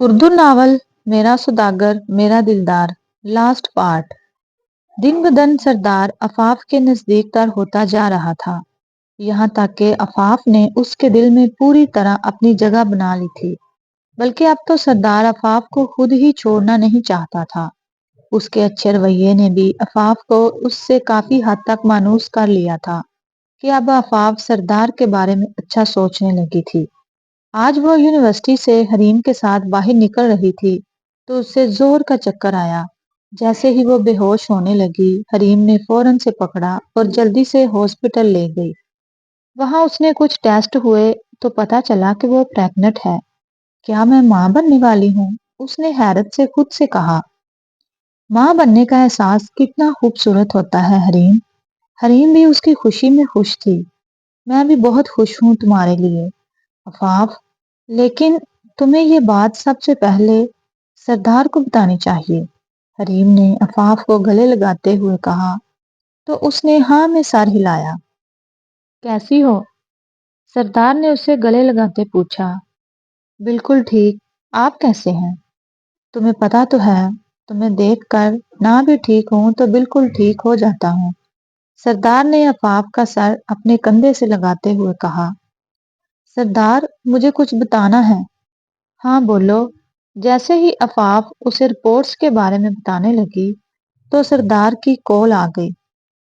Urdu novel میرا سوداگر میرا دلدار لاسٹ پارٹ۔ دن بدن سردار آفاق کے نزدیک تر ہوتا جا رہا تھا، یہاں تک کہ آفاق نے اس کے دل میں پوری طرح اپنی جگہ بنا لی تھی۔ بلکہ اب تو سردار آفاق کو خود ہی چھوڑنا نہیں چاہتا تھا۔ اس کے اچھے رویے نے بھی آفاق کو اس سے کافی حد تک مانوس کر لیا تھا کہ اب آفاق سردار کے بارے میں اچھا سوچنے لگی تھی۔ آج وہ یونیورسٹی سے حریم کے ساتھ باہر نکل رہی تھی تو اسے زور کا چکر آیا۔ جیسے ہی وہ بے ہوش ہونے لگی، حریم نے فوراً سے پکڑا اور جلدی سے ہاسپٹل لے گئی۔ وہاں اس نے کچھ ٹیسٹ ہوئے تو پتا چلا کہ وہ پریگننٹ ہے۔ کیا میں ماں بننے والی ہوں؟ اس نے حیرت سے خود سے کہا۔ ماں بننے کا احساس کتنا خوبصورت ہوتا ہے حریم۔ حریم بھی اس کی خوشی میں خوش تھی۔ میں بھی بہت خوش ہوں تمہارے لیے آفاق، لیکن تمہیں یہ بات سب سے پہلے سردار کو بتانی چاہیے، حریم نے آفاق کو گلے لگاتے ہوئے کہا۔ تو اس نے ہاں میں سر ہلایا۔ کیسی ہو؟ سردار نے اسے گلے لگاتے پوچھا۔ بالکل ٹھیک، آپ کیسے ہیں؟ تمہیں پتا تو ہے، تمہیں دیکھ کر نہ بھی ٹھیک ہوں تو بالکل ٹھیک ہو جاتا ہوں، سردار نے آفاق کا سر اپنے کندھے سے لگاتے ہوئے کہا۔ سردار، مجھے کچھ بتانا ہے۔ ہاں بولو۔ جیسے ہی آفاق اسے رپورٹس کے بارے میں بتانے لگی تو سردار کی کال آ گئی۔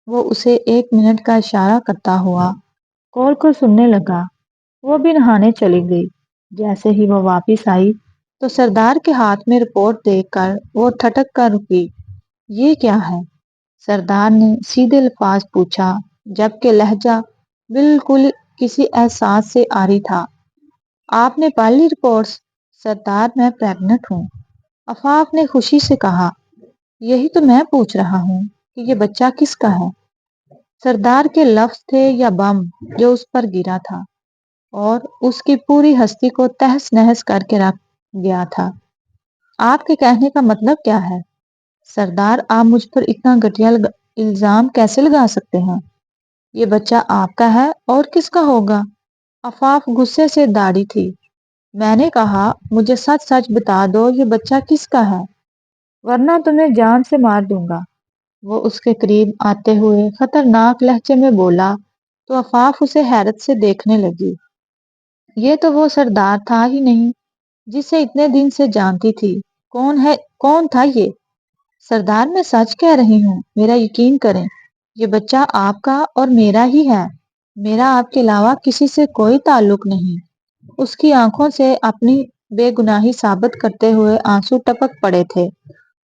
وہ اسے 1 منٹ کا اشارہ کرتا ہوا کال کو سننے لگا۔ وہ بھی نہانے چلی گئی۔ جیسے ہی وہ واپس آئی تو سردار کے ہاتھ میں رپورٹ دیکھ کر وہ ٹھٹک کر رکی۔ یہ کیا ہے؟ سردار نے سیدھے الفاظ پوچھا، جبکہ لہجہ بالکل کسی احساس سے عاری تھا۔ آپ نے پڑھ لی رپورٹس؟ سردار، میں پریگننٹ ہوں، آفاق نے خوشی سے کہا۔ یہی تو میں پوچھ رہا ہوں کہ یہ بچہ کس کا ہے؟ سردار کے لفظ تھے یا بم جو اس پر گرا تھا اور اس کی پوری ہستی کو تہس نہس کر کے رکھ گیا تھا۔ آپ کے کہنے کا مطلب کیا ہے؟ سردار، آپ مجھ پر اتنا گھٹیا الزام کیسے لگا سکتے ہیں؟ یہ بچہ آپ کا ہے اور کس کا ہوگا؟ آفاق غصے سے داڑھی تھی۔ میں نے کہا مجھے سچ سچ بتا دو، یہ بچہ کس کا ہے، ورنہ تمہیں جان سے مار دوں گا۔ وہ اس کے قریب آتے ہوئے خطرناک لہجے میں بولا تو آفاق اسے حیرت سے دیکھنے لگی۔ یہ تو وہ سردار تھا ہی نہیں جسے اتنے دن سے جانتی تھی۔ کون تھا یہ؟ سردار، میں سچ کہہ رہی ہوں، میرا یقین کریں، یہ بچہ آپ کا اور میرا ہی ہے۔ میرا آپ کے علاوہ کسی سے کوئی تعلق نہیں۔ اس کی آنکھوں سے اپنی بے گناہی ثابت کرتے ہوئے آنسو ٹپک پڑے تھے،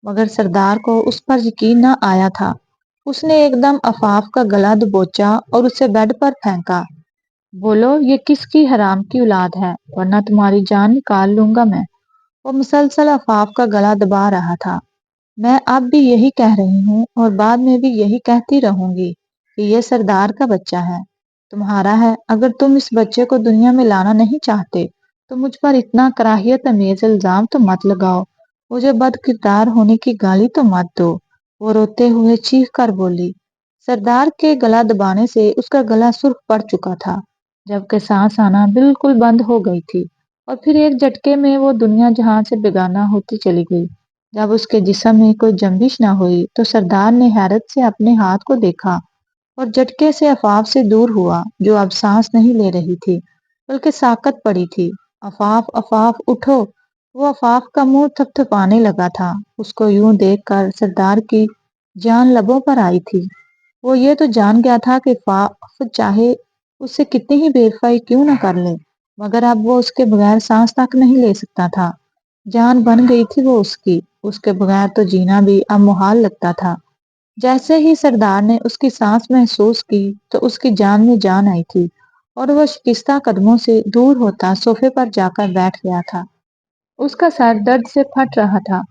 مگر سردار کو اس پر یقین نہ آیا تھا۔ اس نے ایک دم آفاق کا گلا دبوچا اور اسے بیڈ پر پھینکا۔ بولو، یہ کس کی حرام کی اولاد ہے، ورنہ تمہاری جان نکال لوں گا میں۔ وہ مسلسل آفاق کا گلا دبا رہا تھا۔ میں اب بھی یہی کہہ رہی ہوں اور بعد میں بھی یہی کہتی رہوں گی کہ یہ سردار کا بچہ ہے، تمہارا ہے۔ اگر تم اس بچے کو دنیا میں لانا نہیں چاہتے تو مجھ پر اتنا کراہیت امیز الزام تو مت لگاؤ، مجھے بد کردار ہونے کی گالی تو مت دو۔ وہ روتے ہوئے چیخ کر بولی۔ سردار کے گلا دبانے سے اس کا گلا سرخ پڑ چکا تھا، جبکہ سانس آنا بالکل بند ہو گئی تھی، اور پھر ایک جھٹکے میں وہ دنیا جہان سے بیگانہ ہوتی چلی گئی۔ جب اس کے جسم میں کوئی جنبش نہ ہوئی تو سردار نے حیرت سے اپنے ہاتھ کو دیکھا اور جھٹکے سے آفاق سے دور ہوا، جو اب سانس نہیں لے رہی تھی بلکہ ساکت پڑی تھی۔ آفاق، آفاق اٹھو! وہ آفاق کا منہ تھپتھپانے لگا تھا۔ اس کو یوں دیکھ کر سردار کی جان لبوں پر آئی تھی۔ وہ یہ تو جان گیا تھا کہ آفاق چاہے اس سے کتنی ہی بے وفائی کیوں نہ کر لے، مگر اب وہ اس کے بغیر سانس تک نہیں لے سکتا تھا۔ جان بن گئی تھی وہ اس کے بغیر تو جینا بھی اب محال لگتا تھا۔ جیسے ہی سردار نے اس کی سانس محسوس کی تو اس کی جان میں جان آئی تھی اور وہ شکستہ قدموں سے دور ہوتا صوفے پر جا کر بیٹھ گیا تھا۔ اس کا سر درد سے پھٹ رہا تھا۔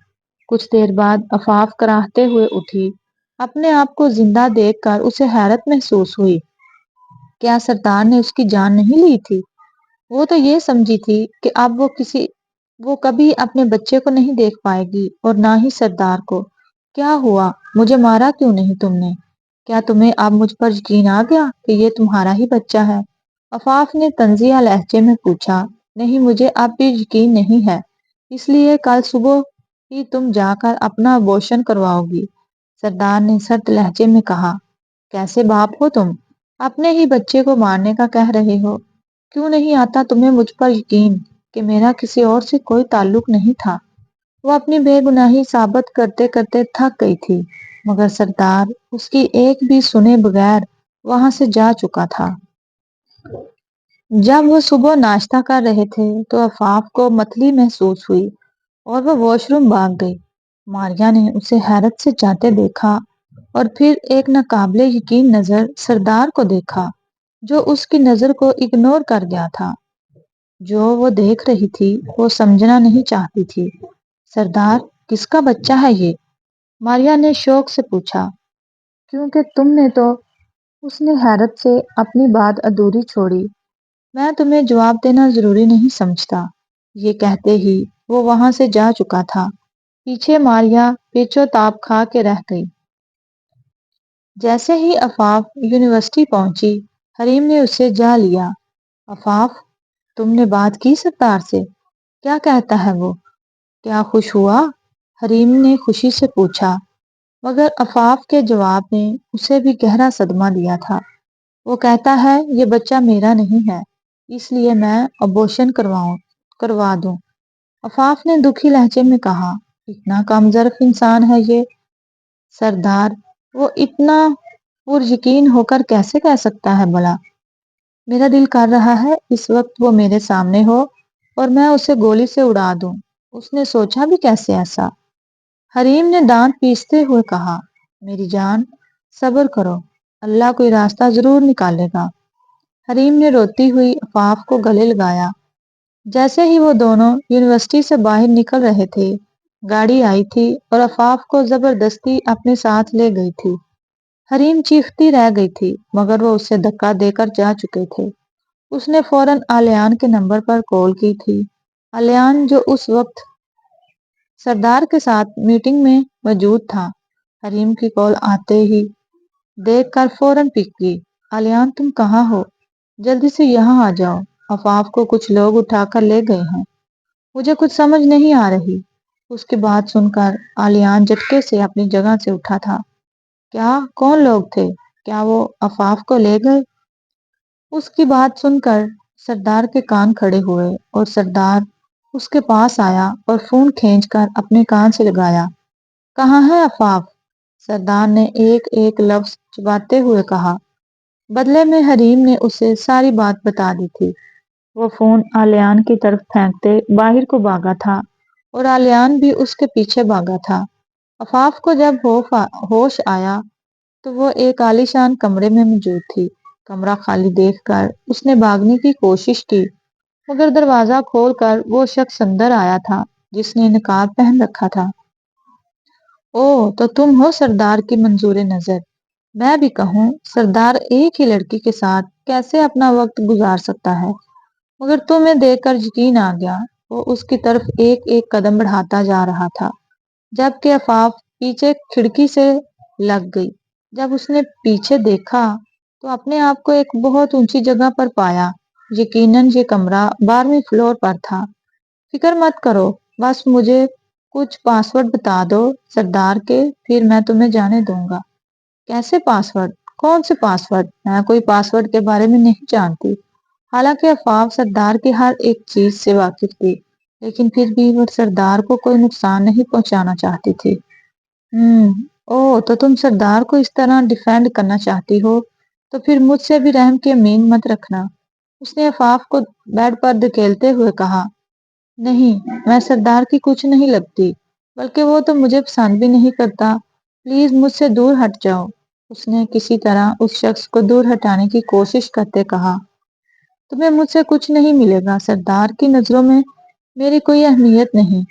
کچھ دیر بعد آفاق کراہتے ہوئے اٹھی۔ اپنے آپ کو زندہ دیکھ کر اسے حیرت محسوس ہوئی۔ کیا سردار نے اس کی جان نہیں لی تھی؟ وہ تو یہ سمجھی تھی کہ اب وہ کبھی اپنے بچے کو نہیں دیکھ پائے گی اور نہ ہی سردار کو۔ کیا ہوا؟ مجھے مارا کیوں نہیں تم نے؟ کیا تمہیں اب مجھ پر یقین آ گیا کہ یہ تمہارا ہی بچہ ہے؟ آفاق نے طنزیہ لہجے میں پوچھا۔ نہیں، مجھے اب بھی یقین نہیں ہے، اس لیے کل صبح ہی تم جا کر اپنا ابورشن کرواؤ گی۔ سردار نے سرد لہجے میں کہا، کیسے باپ ہو تم؟ اپنے ہی بچے کو مارنے کا کہہ رہے ہو؟ کیوں نہیں آتا تمہیں مجھ پر یقین کہ میرا کسی اور سے کوئی تعلق نہیں تھا؟ وہ اپنی بے گناہی ثابت کرتے کرتے تھک گئی تھی، مگر سردار اس کی ایک بھی سنے بغیر وہاں سے جا چکا تھا۔ جب وہ صبح ناشتہ کر رہے تھے تو آفاف کو متلی محسوس ہوئی اور وہ واش روم بھاگ گئی۔ ماریا نے اسے حیرت سے جاتے دیکھا اور پھر ایک ناقابل یقین نظر سردار کو دیکھا جو اس کی نظر کو اگنور کر گیا تھا۔ جو وہ دیکھ رہی تھی وہ سمجھنا نہیں چاہتی تھی۔ سردار، کس کا بچہ ہے یہ؟ ماریا نے شوق سے پوچھا۔ کیونکہ تم نے تو، اس نے حیرت سے اپنی بات ادھوری چھوڑی۔ میں تمہیں جواب دینا ضروری نہیں سمجھتا۔ یہ کہتے ہی وہ وہاں سے جا چکا تھا۔ پیچھے ماریا پیچو تاب کھا کے رہ گئی۔ جیسے ہی آفاف یونیورسٹی پہنچی، حریم نے اسے جا لیا۔ آفاف، تم نے بات کی سردار سے؟ کیا کہتا ہے وہ؟ کیا خوش ہوا؟ حریم نے خوشی سے پوچھا، مگر آفاف کے جواب نے اسے بھی گہرا صدمہ دیا تھا۔ وہ کہتا ہے یہ بچہ میرا نہیں ہے، اس لیے میں ابورشن کروا دوں۔ آفاف نے دکھی لہجے میں کہا، اتنا کم ظرف انسان ہے یہ؟ سردار، وہ اتنا پر یقین ہو کر کیسے کہہ سکتا ہے بھلا؟ میرا دل کر رہا ہے اس وقت وہ میرے سامنے ہو اور میں اسے گولی سے اڑا دوں۔ اس نے سوچا بھی کیسے ایسا؟ حریم نے دانت پیستے ہوئے کہا، میری جان، صبر کرو، اللہ کوئی راستہ ضرور نکالے گا۔ حریم نے روتی ہوئی آفاف کو گلے لگایا۔ جیسے ہی وہ دونوں یونیورسٹی سے باہر نکل رہے تھے، گاڑی آئی تھی اور آفاف کو زبردستی اپنے ساتھ لے گئی تھی۔ حریم چیختی رہ گئی تھی مگر وہ اسے دھکا دے کر جا چکے تھے۔ اس نے فوراً آلیان کے نمبر پر کال کی تھی۔ آلیان جو اس وقت سردار کے ساتھ میٹنگ میں موجود تھا، حریم کی کال آتے ہی دیکھ کر فوراً پک کی۔ آلیان، تم کہاں ہو؟ جلدی سے یہاں آ جاؤ، آفاف کو کچھ لوگ اٹھا کر لے گئے ہیں۔ مجھے کچھ سمجھ نہیں آ رہی۔ اس کی بات سن کر آلیان جھٹکے سے اپنی جگہ سے اٹھا تھا۔ کیا؟ کون لوگ تھے؟ کیا وہ آفاف کو لے گئے؟ اس کی بات سن کر سردار کے کان کھڑے ہوئے اور سردار اس کے پاس آیا اور فون کھینچ کر اپنے کان سے لگایا۔ کہاں ہے آفاف؟ سردار نے ایک ایک لفظ چباتے ہوئے کہا۔ بدلے میں حریم نے اسے ساری بات بتا دی تھی۔ وہ فون آلیان کی طرف پھینکتے باہر کو بھاگا تھا اور آلیان بھی اس کے پیچھے بھاگا تھا۔ آفاف کو جب ہوش آیا تو وہ ایک عالیشان کمرے میں موجود تھی۔ کمرہ خالی دیکھ کر اس نے بھاگنے کی کوشش کی، مگر دروازہ کھول کر وہ شخص اندر آیا تھا جس نے نقاب پہن رکھا تھا۔ او، تو تم ہو سردار کی منظور نظر۔ میں بھی کہوں، سردار ایک ہی لڑکی کے ساتھ کیسے اپنا وقت گزار سکتا ہے؟ مگر تمہیں دیکھ کر یقین آ گیا۔ وہ اس کی طرف ایک ایک قدم بڑھاتا جا رہا تھا جبکہ آفاف پیچھے کھڑکی سے لگ گئی۔ جب اس نے پیچھے دیکھا تو اپنے آپ کو ایک بہت اونچی جگہ پر پایا۔ یقیناً یہ کمرہ 12ویں فلور پر تھا۔ فکر مت کرو، بس مجھے کچھ پاسورڈ بتا دو سردار کے، پھر میں تمہیں جانے دوں گا۔ کیسے پاسورڈ؟ کون سے پاسورڈ؟ میں کوئی پاسورڈ کے بارے میں نہیں جانتی۔ حالانکہ آفاف سردار کی ہر ایک چیز سے واقف تھی، لیکن پھر بھی وہ سردار کو کوئی نقصان نہیں پہنچانا چاہتی تھی۔ او، تو تم سردار کو اس طرح ڈیفینڈ کرنا چاہتی ہو، تو پھر مجھ سے بھی رحم کی امید مت رکھنا۔ اس نے آفاف کو بیڈ پر دھکیلتے ہوئے کہا۔ نہیں، میں سردار کی کچھ نہیں لگتی، بلکہ وہ تو مجھے پسند بھی نہیں کرتا۔ پلیز مجھ سے دور ہٹ جاؤ، اس نے کسی طرح اس شخص کو دور ہٹانے کی کوشش کرتے کہا۔ تمہیں مجھ سے کچھ نہیں ملے گا، سردار کی نظروں میں میری کوئی اہمیت نہیں۔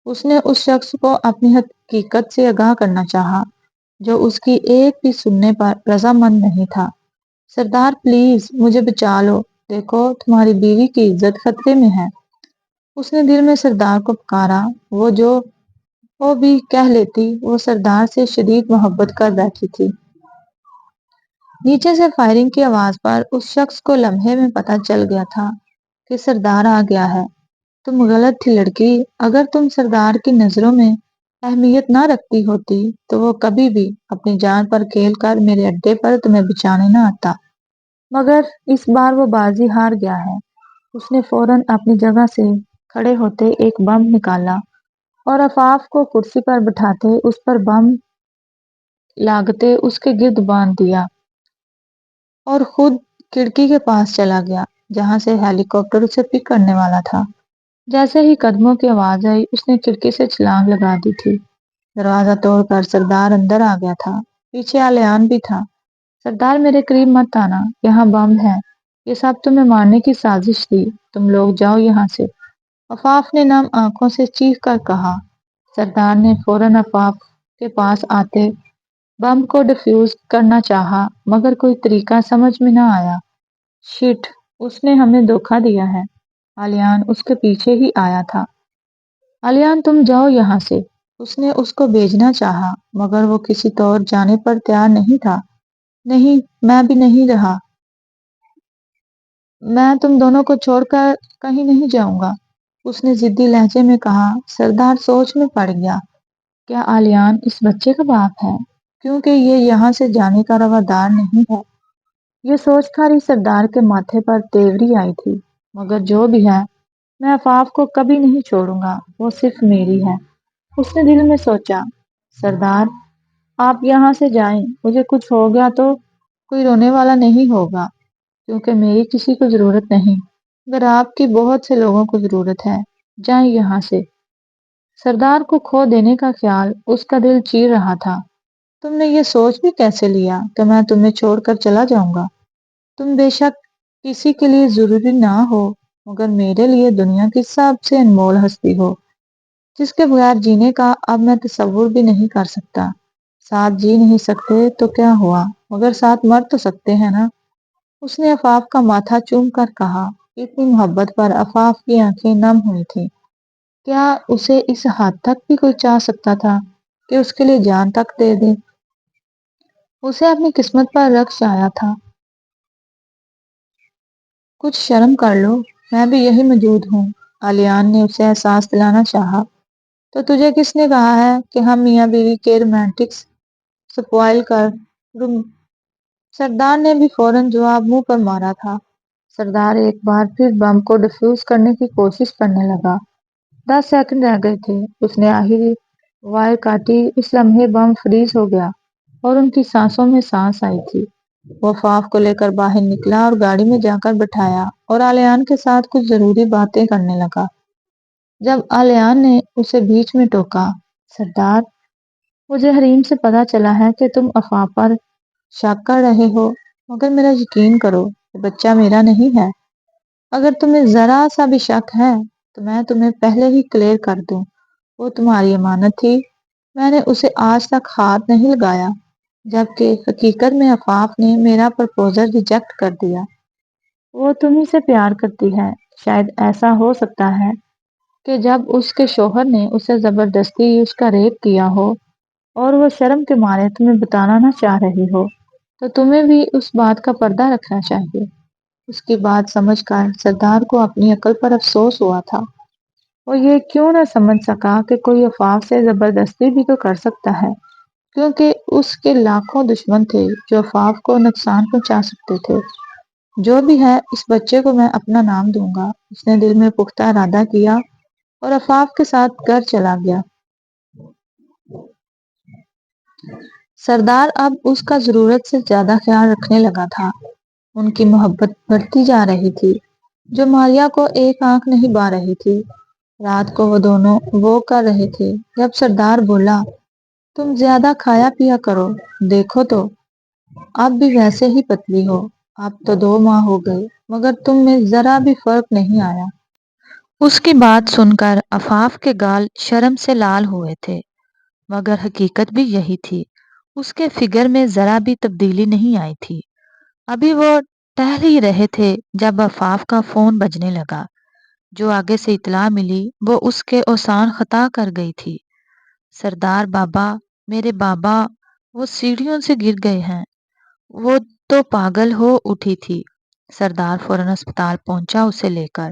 اس نے اس شخص کو اپنی حقیقت سے آگاہ کرنا چاہا جو اس کی ایک بھی سننے پر رضامند نہیں تھا۔ سردار پلیز مجھے بچا لو، دیکھو تمہاری بیوی کی عزت خطرے میں ہے۔ اس نے دل میں سردار کو پکارا۔ وہ جو وہ بھی کہہ لیتی، وہ سردار سے شدید محبت کر بیٹھی تھی۔ نیچے سے فائرنگ کی آواز پر اس شخص کو لمحے میں پتہ چل گیا تھا کہ سردار آ گیا ہے۔ تم غلط تھی لڑکی، اگر تم سردار کی نظروں میں اہمیت نہ رکھتی ہوتی تو وہ کبھی بھی اپنی جان پر کھیل کر میرے اڈے پر تمہیں بچانے نہ آتا۔ مگر اس بار وہ بازی ہار گیا ہے۔ اس نے فوراً اپنی جگہ سے کھڑے ہوتے ایک بم نکالا اور آفاف کو کرسی پر بٹھاتے اس پر بم لاگتے اس کے گرد باندھ دیا اور خود کھڑکی کے پاس چلا گیا جہاں سے ہیلی کاپٹر اسے پک کرنے والا تھا۔ جیسے ہی قدموں کی آواز آئی اس نے کھڑکی سے چھلانگ لگا دی تھی۔ دروازہ توڑ کر سردار اندر آ گیا تھا۔ پیچھے آلیان بھی تھا۔ سردار میرے قریب مت آنا، یہاں بم ہے، یہ سب تمہیں مارنے کی سازش تھی، تم لوگ جاؤ یہاں سے، آفاف نے نم آنکھوں سے چیخ کر کہا۔ سردار نے فوراً آفاف کے پاس آتے بم کو ڈیفیوز کرنا چاہا مگر کوئی طریقہ سمجھ میں نہ آیا۔ شٹ، اس نے ہمیں دھوکہ دیا ہے، آلیان اس کے پیچھے ہی آیا تھا۔ آلیان تم جاؤ یہاں سے، اس نے اس کو بھیجنا چاہا مگر وہ کسی طور جانے پر تیار نہیں تھا۔ نہیں، میں بھی نہیں رہا، میں تم دونوں کو چھوڑ کر کہیں نہیں جاؤں گا، اس نے ضدی لہجے میں کہا۔ سردار سوچ میں پڑ گیا، کیا آلیان اس بچے کا باپ ہے؟ کیونکہ یہ یہاں سے جانے کا روادار نہیں ہے۔ یہ سوچ کر ہی سردار کے ماتھے پر تیوری آئی تھی۔ مگر جو بھی ہے، میں آفاف کو کبھی نہیں چھوڑوں گا، وہ صرف میری ہے۔ اس نے دل میں سوچا، سردار آپ یہاں سے جائیں، مجھے کچھ ہو گیا تو کوئی رونے والا نہیں ہوگا کیونکہ میری کسی کو ضرورت نہیں، مگر آپ کی بہت سے لوگوں کو ضرورت ہے، جائیں یہاں سے۔ سردار کو کھو دینے کا خیال اس کا دل چیر رہا تھا۔ تم نے یہ سوچ بھی کیسے لیا کہ میں تمہیں چھوڑ کر چلا جاؤں گا؟ تم بے شک کسی کے لیے ضروری نہ ہو مگر میرے لیے دنیا کی سب سے انمول ہستی ہو جس کے بغیر جینے کا اب میں تصور بھی نہیں کر سکتا۔ ساتھ جی نہیں سکتے تو کیا ہوا مگر ساتھ مر تو سکتے ہیں نا، اس نے آفاف کا ماتھا چوم کر کہا۔ اتنی محبت پر آفاف کی آنکھیں نم ہوئی تھیں۔ کیا اسے اس حد تک بھی کوئی چاہ سکتا تھا کہ اس کے لیے جان تک دے دے؟ اسے اپنی قسمت پر رکش آیا تھا۔ کچھ شرم کر لو، میں بھی یہی موجود ہوں، آلیان نے اسے احساس دلانا چاہا۔ تو تجھے کس نے کہا ہے کہ ہم میاں بیوی کے رومانٹکس سپوائل کر سردار نے بھی فوراً جواب منہ پر مارا تھا۔ سردار ایک بار پھر بم کو ڈیفیوز کرنے کی کوشش کرنے لگا۔ 10 سیکنڈ رہ گئے تھے۔ اس نے آخری وائر کاٹی، اس لمحے بم فریز ہو گیا اور ان کی سانسوں میں سانس آئی تھی۔ وہ آفاف کو لے کر باہر نکلا اور گاڑی میں جا کر بٹھایا اور آلیان کے ساتھ کچھ ضروری باتیں کرنے لگا۔ جب آلیان نے اسے بیچ میں ٹوکا، سردار مجھے حریم سے پتا چلا ہے کہ تم آفاف پر شک کر رہے ہو مگر میرا یقین کرو کہ بچہ میرا نہیں ہے۔ اگر تمہیں ذرا سا بھی شک ہے تو میں تمہیں پہلے ہی کلیئر کر دوں، وہ تمہاری امانت تھی، میں نے اسے آج تک ہاتھ نہیں لگایا، جبکہ حقیقت میں آفاف نے میرا پرپوزل ریجیکٹ کر دیا۔ وہ تمہیں سے پیار کرتی ہے، شاید ایسا ہو سکتا ہے کہ جب اس کے شوہر نے اسے زبردستی اس کا ریپ کیا ہو اور وہ شرم کے مارے تمہیں بتانا نہ چاہ رہی ہو تو تمہیں بھی اس بات کا پردہ رکھنا چاہیے۔ اس کی بات سمجھ کر سردار کو اپنی عقل پر افسوس ہوا تھا۔ وہ یہ کیوں نہ سمجھ سکا کہ کوئی آفاف سے زبردستی بھی تو کر سکتا ہے، کیونکہ اس کے لاکھوں دشمن تھے جو آفاف کو نقصان پہنچا سکتے تھے۔ جو بھی ہے، اس بچے کو میں اپنا نام دوں گا، اس نے دل میں پختہ ارادہ کیا اور آفاف کے ساتھ گھر چلا گیا۔ سردار اب اس کا ضرورت سے زیادہ خیال رکھنے لگا تھا۔ ان کی محبت بڑھتی جا رہی تھی جو ماریا کو ایک آنکھ نہیں بھا رہی تھی۔ رات کو وہ دونوں وہ کر رہے تھے جب سردار بولا، تم زیادہ کھایا پیا کرو، دیکھو تو اب بھی ویسے ہی پتلی ہو، اب تو 2 ماہ ہو گئے مگر تم میں ذرا بھی فرق نہیں آیا۔ اس کی بات سن کر آفاف کے گال شرم سے لال ہوئے تھے مگر حقیقت بھی یہی تھی، اس کے فگر میں ذرا بھی تبدیلی نہیں آئی تھی۔ ابھی وہ ٹہل ہی رہے تھے جب آفاف کا فون بجنے لگا۔ جو آگے سے اطلاع ملی وہ اس کے اوسان خطا کر گئی تھی۔ سردار بابا، میرے بابا، وہ سیڑھیوں سے گر گئے ہیں۔ وہ تو پاگل ہو اٹھی تھی۔ سردار فوراً اسپتال پہنچا اسے لے کر۔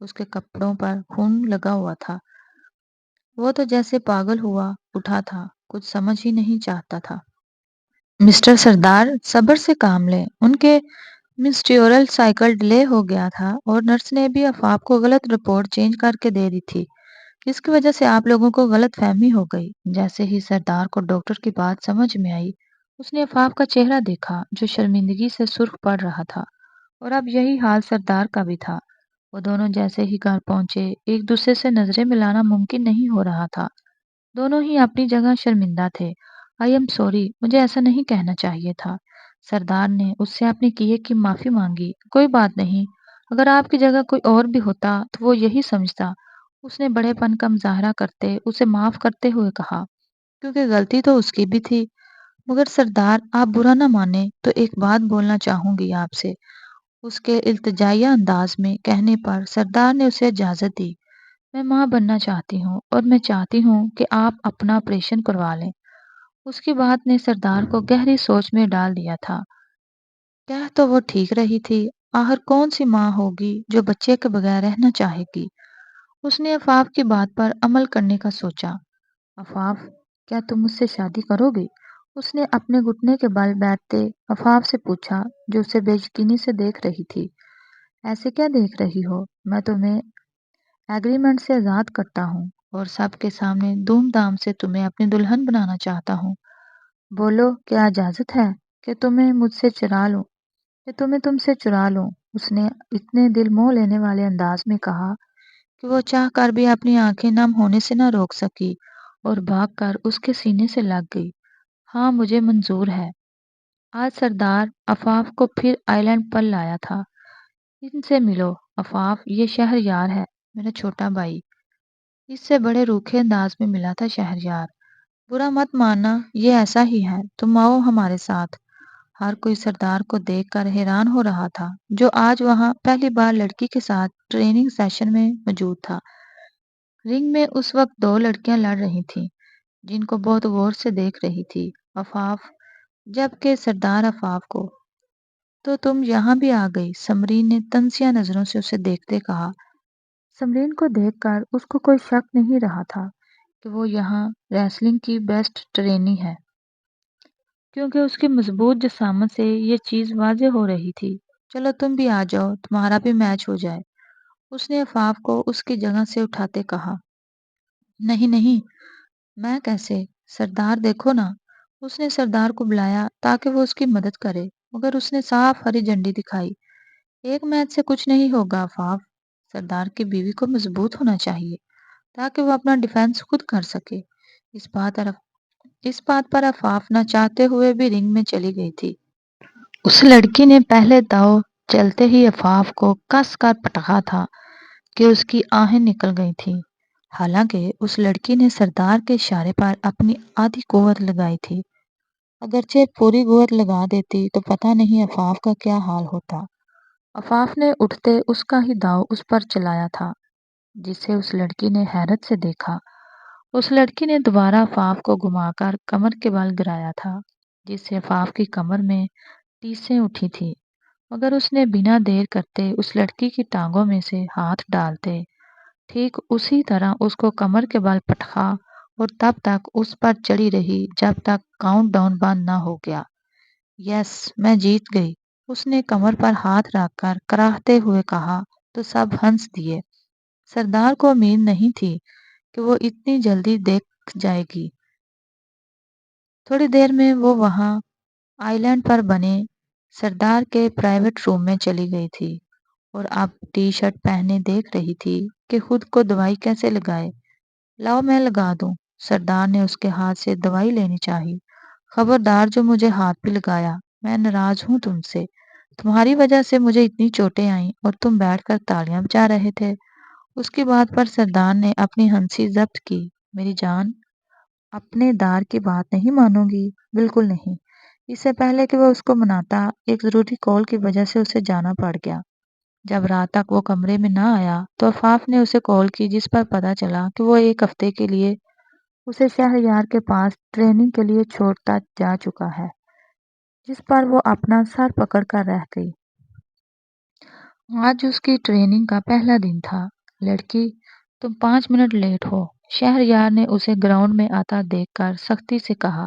اس کے کپڑوں پر خون لگا ہوا تھا۔ وہ تو جیسے پاگل ہوا اٹھا تھا، کچھ سمجھ ہی نہیں چاہتا تھا۔ مسٹر سردار صبر سے کام لیں، ان کے مسٹیورل سائیکل ڈیلے ہو گیا تھا اور نرس نے بھی افاف کو غلط رپورٹ چینج کر کے دے دی تھی، جس کی وجہ سے آپ لوگوں کو غلط فہمی ہو گئی۔ جیسے ہی سردار کو ڈاکٹر کی بات سمجھ میں آئی، اس نے افاف کا چہرہ دیکھا جو شرمندگی سے سرخ پڑ رہا تھا، اور اب یہی حال سردار کا بھی تھا۔ وہ دونوں جیسے ہی گھر پہنچے، ایک دوسرے سے نظریں ملانا ممکن نہیں ہو رہا تھا۔ دونوں ہی اپنی جگہ شرمندہ تھے۔ آئی ایم سوری، مجھے ایسا نہیں کہنا چاہیے تھا۔ سردار نے اس سے اپنے کیے کی معافی مانگی۔ کوئی بات نہیں، اگر آپ کی جگہ کوئی اور بھی ہوتا تو وہ یہی سمجھتا۔ اس نے بڑے پن کا مظاہرہ کرتے اسے معاف کرتے ہوئے کہا، کیونکہ غلطی تو اس کی بھی تھی۔ مگر سردار، آپ برا نہ مانیں تو ایک بات بولنا چاہوں گی آپ سے۔ اس کے التجائیہ انداز میں کہنے پر سردار نے اسے اجازت دی۔ میں ماں بننا چاہتی ہوں اور میں چاہتی ہوں کہ آپ اپنا آپریشن کروا لیں۔ اس کی بات نے سردار کو گہری سوچ میں ڈال دیا تھا۔ کہہ تو وہ ٹھیک رہی تھی، آخر کون سی ماں ہوگی جو بچے کے بغیر رہنا چاہے گی؟ اس نے عفاف کی بات پر عمل کرنے کا سوچا۔ عفاف، کیا تم مجھ سے شادی کرو گی؟ اس نے اپنے گھٹنے کے بل بیٹھتے عفاف سے پوچھا، جو اسے بے یقینی سے دیکھ رہی تھی۔ ایسے کیا دیکھ رہی ہو؟ میں تمہیں ایگریمنٹ سے آزاد کرتا ہوں اور سب کے سامنے دھوم دھام سے تمہیں اپنی دلہن بنانا چاہتا ہوں۔ بولو، کیا اجازت ہے کہ تمہیں مجھ سے چرا لوں، کہ تمہیں تم سے چرا لوں؟ اس نے اتنے دل موہ لینے والے انداز میں کہا کہ وہ چاہ کر بھی اپنی آنکھیں نم ہونے سے نہ روک سکی اور بھاگ کر اس کے سینے سے لگ گئی۔ ہاں، مجھے منظور ہے۔ آج سردار عفاف کو پھر آئی لینڈ پر لایا تھا۔ ان سے ملو عفاف، یہ شہریار ہے، میرا چھوٹا بھائی۔ اس سے بڑے روکھے انداز میں ملا تھا شہریار۔ برا مت ماننا، یہ ایسا ہی ہے، تم آؤ ہمارے ساتھ۔ ہر کوئی سردار کو دیکھ کر حیران ہو رہا تھا، جو آج وہاں پہلی بار لڑکی کے ساتھ ٹریننگ سیشن میں موجود تھا۔ رنگ میں اس وقت دو لڑکیاں لڑ رہی تھیں، جن کو بہت غور سے دیکھ رہی تھی عفاف، جبکہ سردار عفاف کو۔ تو تم یہاں بھی آ گئی، سمرین نے تنزیہ نظروں سے اسے دیکھتے کہا۔ سمرین کو دیکھ کر اس کو کوئی شک نہیں رہا تھا کہ وہ یہاں ریسلنگ کی بیسٹ ٹرینی ہے، کیونکہ اس کی مضبوط جسامت سے یہ چیز واضح ہو رہی تھی۔ چلو تم بھی آ جاؤ، تمہارا بھی میچ ہو جائے، اس نے عفاف کو اس کی جگہ سے اٹھاتے کہا۔ نہیں نہیں، میں کیسے؟ سردار دیکھو نا۔ اس نے سردار کو بلایا تاکہ وہ اس کی مدد کرے، مگر اس نے صاف ہری جھنڈی دکھائی۔ ایک میچ سے کچھ نہیں ہوگا عفاف، سردار کی بیوی کو مضبوط ہونا چاہیے تاکہ وہ اپنا ڈیفینس خود کر سکے۔ اس بات پر عفاف نہ چاہتے ہوئے بھی رنگ میں چلی گئی تھی۔ اس لڑکی نے پہلے داؤ چلتے ہی عفاف کو کس کر پٹکا تھا کہ اس کی آہیں نکل گئی تھیں۔ حالانکہ اس لڑکی نے سردار کے اشارے پر اپنی آدھی قوت لگائی تھی۔ اگرچہ پوری قوت لگا دیتی تو پتہ نہیں عفاف کا کیا حال ہوتا۔ عفاف نے اٹھتے اس کا ہی داؤ اس پر چلایا تھا، جسے اس لڑکی نے حیرت سے دیکھا۔ اس لڑکی نے دوبارہ عفاف کو گھما کر کمر کے بل گرایا تھا، جس سے عفاف کی کمر میں ٹیسیں اٹھی تھی، مگر اس نے بنا دیر کرتے اس لڑکی کی ٹانگوں میں سے ہاتھ ڈالتے ٹھیک اسی طرح اس کو کمر کے بل پٹکا اور تب تک اس پر چڑھی رہی جب تک کاؤنٹ ڈاؤن بند نہ ہو گیا۔ یس، میں جیت گئی، اس نے کمر پر ہاتھ رکھ کر کراہتے ہوئے کہا تو سب ہنس دیے۔ سردار کو امید نہیں تھی کہ وہ اتنی جلدی دیکھ جائے گی۔ تھوڑی دیر میں وہ وہاں آئی لینڈ پر بنے سردار کے پرائیویٹ روم میں چلی گئی تھی اور اب ٹی شرٹ پہنے دیکھ رہی تھی کہ خود کو دوائی کیسے لگائے۔ لاؤ میں لگا دوں، سردار نے اس کے ہاتھ سے دوائی لینی چاہی۔ خبردار جو مجھے ہاتھ بھی لگایا، میں ناراض ہوں تم سے، تمہاری وجہ سے مجھے اتنی چوٹیں آئیں اور تم بیٹھ کر تالیاں بجا رہے تھے۔ اس کی بات پر سردار نے اپنی ہنسی ضبط کی۔ میری جان، اپنے دار کی بات نہیں مانو گی؟ بالکل نہیں۔ اس سے پہلے کہ وہ اس کو مناتا، ایک ضروری کال کی وجہ سے اسے جانا پڑ گیا۔ جب رات تک وہ کمرے میں نہ آیا تو عفاف نے اسے کال کی، جس پر پتا چلا کہ وہ ایک ہفتے کے لیے اسے شہریار کے پاس ٹریننگ کے لیے چھوڑتا جا چکا ہے، جس پر وہ اپنا سر پکڑ کر رہ گئی۔ آج اس کی ٹریننگ کا پہلا دن تھا۔ لڑکی، تم 5 منٹ لیٹ ہو، شہریار نے اسے گراؤنڈ میں آتا دیکھ کر سختی سے کہا۔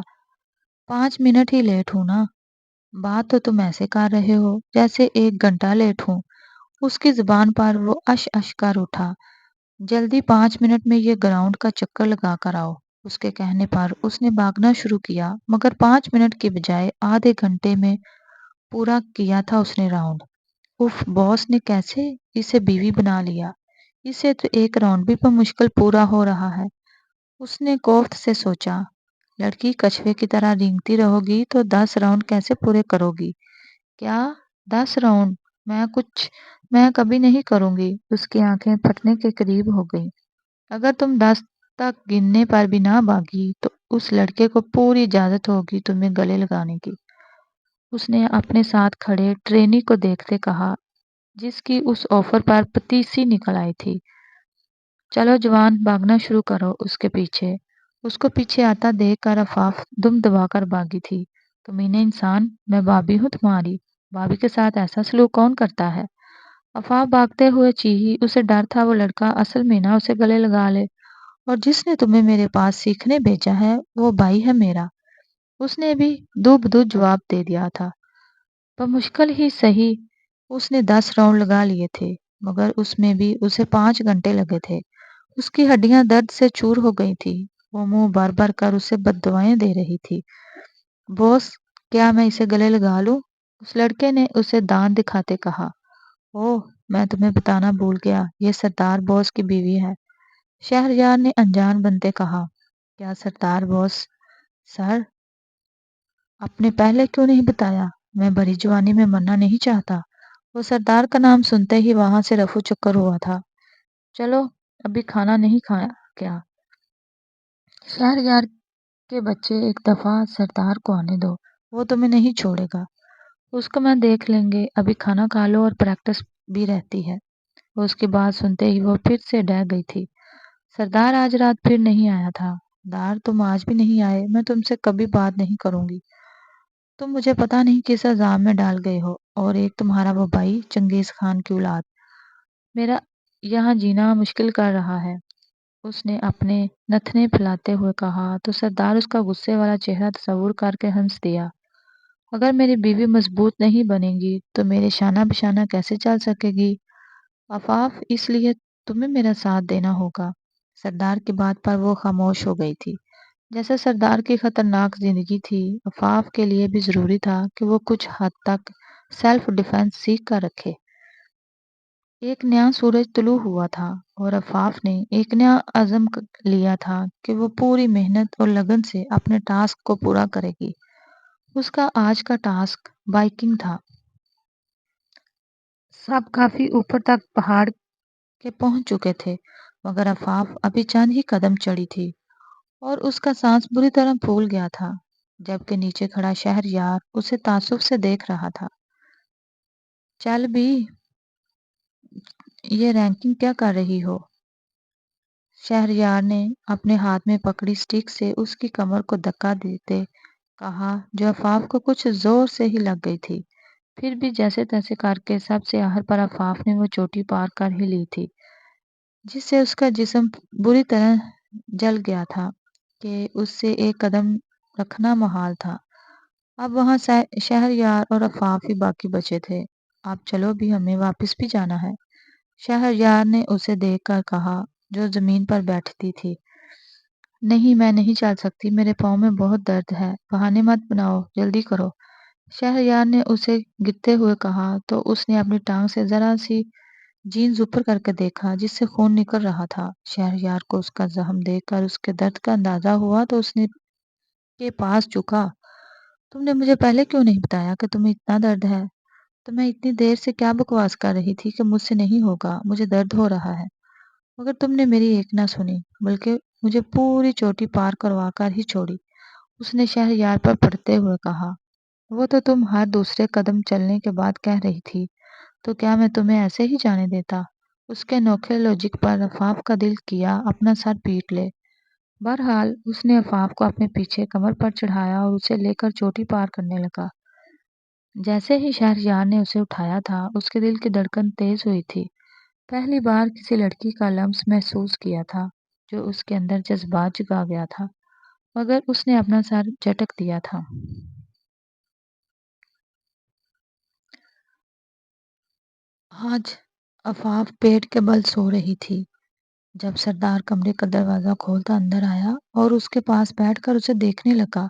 5 منٹ ہی لیٹ ہوں نا؟ بات تو تم ایسے کر رہے ہو جیسے 1 گھنٹہ لیٹ ہوں۔ اس کی زبان پر وہ اش اش کر اٹھا۔ جلدی 5 منٹ میں یہ گراؤنڈ کا چکر لگا کر آؤ۔ اس کے کہنے پر اس نے بھاگنا شروع کیا، مگر 5 منٹ کی بجائے آدھے گھنٹے میں پورا کیا تھا اس نے راؤنڈ۔ اف، باس نے کیسے اسے بیوی بنا لیا؟ اسے تو ایک راؤنڈ بھی بمشکل پورا ہو رہا ہے۔ اس نے کوفت سے سوچا، لڑکی کچھوے کی طرح رینگتی رہو گی تو 10 راؤنڈ کیسے پورے کرو گی؟ کیا 10 راؤنڈ؟ میں کبھی نہیں کروں گی۔ اس کی آنکھیں پھٹنے کے قریب ہو گئیں۔ اگر تم 10 تک گننے پر بھی نہ بھاگی تو اس لڑکے کو پوری اجازت ہوگی تمہیں گلے لگانے کی۔ اس نے اپنے ساتھ کھڑے ٹرینی کو دیکھتے کہا، جس کی اس آفر پر پتیسی نکل آئی تھی۔ چلو جوان، بھاگنا شروع کرو اس کے پیچھے۔ اس کو پیچھے آتا دیکھ کر عفاف دم دبا کر بھاگی تھی۔ کمینے انسان، میں بھابھی ہوں تمہاری۔ بھابھی کے ساتھ ایسا سلوک کون کرتا ہے؟ عفاف بھاگتے ہوئے چیخی۔ اسے ڈر تھا وہ لڑکا اصل میں نہ اسے گلے لگا لے، اور جس نے تمہیں میرے پاس سیکھنے بھیجا ہے وہ بھائی ہے میرا۔ اس نے بھی دو بدو جواب دے دیا تھا۔ بمشکل ہی سہی اس نے 10 راؤنڈ لگا لیے تھے، مگر اس میں بھی اسے 5 گھنٹے لگے تھے۔ اس کی ہڈیاں درد سے چور ہو گئی تھی۔ وہ منہ بھر بھر کر اسے بددعائیں دے رہی تھی۔ بوس، کیا میں اسے گلے لگا لوں؟ اس لڑکے نے اسے دان دکھاتے کہا۔ اوہ، میں تمہیں بتانا بھول گیا، یہ سردار بوس کی بیوی ہے۔ شہریار نے انجان بنتے کہا۔ کیا سردار بوس؟ سر، آپ نے پہلے کیوں نہیں بتایا؟ میں بڑی جوانی میں مرنا نہیں چاہتا۔ وہ سردار کا نام سنتے ہی وہاں سے رفو چکر ہوا تھا۔ چلو، ابھی کھانا نہیں کھایا کیا؟ شہریار کے بچے، ایک دفعہ سردار کو آنے دو، وہ تمہیں نہیں چھوڑے گا۔ اس کو میں دیکھ لیں گے، ابھی کھانا کھا لو اور پریکٹس بھی رہتی ہے۔ اس کی بات سنتے ہی وہ پھر سے ڈہ گئی تھی۔ سردار آج رات پھر نہیں آیا تھا۔ دار، تم آج بھی نہیں آئے، میں تم سے کبھی بات نہیں کروں گی۔ تم مجھے پتا نہیں کس عذاب میں ڈال گئے ہو، اور ایک تمہارا وہ بھائی چنگیز خان کی اولاد میرا یہاں جینا مشکل کر رہا ہے۔ اس نے اپنے نتنے پھیلاتے ہوئے کہا تو سردار اس کا غصے والا چہرہ تصور کر کے ہنس دیا۔ اگر میری بیوی مضبوط نہیں بنے گی تو میرے شانہ بشانہ کیسے چل سکے گی؟ عفاف، اس لیے تمہیں میرا ساتھ دینا ہوگا۔ سردار کی بات پر وہ خاموش ہو گئی تھی۔ جیسے سردار کی خطرناک زندگی تھی، عفاف کے لیے بھی ضروری تھا کہ وہ کچھ حد تک سیلف ڈیفenس سیکھ کر رکھے۔ ایک نیا سورج طلوع ہوا تھا اور عفاف نے ایک نیا عزم لیا تھا کہ وہ پوری محنت اور لگن سے اپنے ٹاسک کو پورا کرے گی۔ اس کا آج کا ٹاسک بائیکنگ تھا۔ سب کافی اوپر تک پہاڑ کے پہنچ چکے تھے، مگر عفاف ابھی چند ہی قدم چڑھی تھی اور اس کا سانس بری طرح پھول گیا تھا، جبکہ نیچے کھڑا شہریار اسے تعصب سے دیکھ رہا تھا۔ چل بھی، یہ رینکنگ کیا کر رہی ہو؟ شہریار نے اپنے ہاتھ میں پکڑی سٹک سے اس کی کمر کو دھکا دیتے کہا، جو عفاف کو کچھ زور سے ہی لگ گئی تھی۔ پھر بھی جیسے تیسے کر کے سب سے آخر پر عفاف نے وہ چوٹی پار کر ہی لی تھی، جس سے اس کا جسم بری طرح جل گیا تھا کہ اس سے ایک قدم رکھنا محال تھا۔ اب وہاں شہریار اور عفاف ہی باقی بچے تھے۔ اب چلو بھی، ہمیں واپس بھی جانا ہے، شہریار نے اسے دیکھ کر کہا، جو زمین پر بیٹھتی تھی۔ نہیں، میں نہیں چل سکتی، میرے پاؤں میں بہت درد ہے۔ بہانے مت بناؤ، جلدی کرو، شہریار نے اسے گرتے ہوئے کہا تو اس نے اپنی ٹانگ سے ذرا سی جینز اوپر کر کے دیکھا جس سے خون نکل رہا تھا۔ شہریار کو اس کا زخم دیکھ کر اس کے درد کا اندازہ ہوا تو اس نے کے پاس جھکا۔ تم نے مجھے پہلے کیوں نہیں بتایا کہ تمہیں اتنا درد ہے؟ تو میں اتنی دیر سے کیا بکواس کر رہی تھی کہ مجھ سے نہیں ہوگا، مجھے درد ہو رہا ہے، مگر تم نے میری ایک نہ سنی، بلکہ مجھے پوری چوٹی پار کروا کر ہی چھوڑی، اس نے شہریار پر پڑھتے ہوئے کہا۔ وہ تو تم ہر دوسرے قدم چلنے کے بعد کہہ رہی تھی، تو کیا میں تمہیں ایسے ہی جانے دیتا؟ اس کے نوکھے لوجک پر عفاف کا دل کیا اپنا سر پیٹ لے۔ بہرحال اس نے عفاف کو اپنے پیچھے کمر پر چڑھایا اور اسے لے کر چوٹی پار کرنے لگا۔ جیسے ہی شہریار نے اسے اٹھایا تھا اس کے دل کی دھڑکن تیز ہوئی تھی۔ پہلی بار کسی لڑکی کا لمس محسوس کیا تھا جو اس کے اندر جذبات جگا گیا تھا، مگر اس نے اپنا سر جھٹک دیا تھا۔ آج عفاف پیٹ کے بل سو رہی تھی جب سردار کمرے کا دروازہ کھولتا اندر آیا اور اس کے پاس بیٹھ کر اسے دیکھنے لگا۔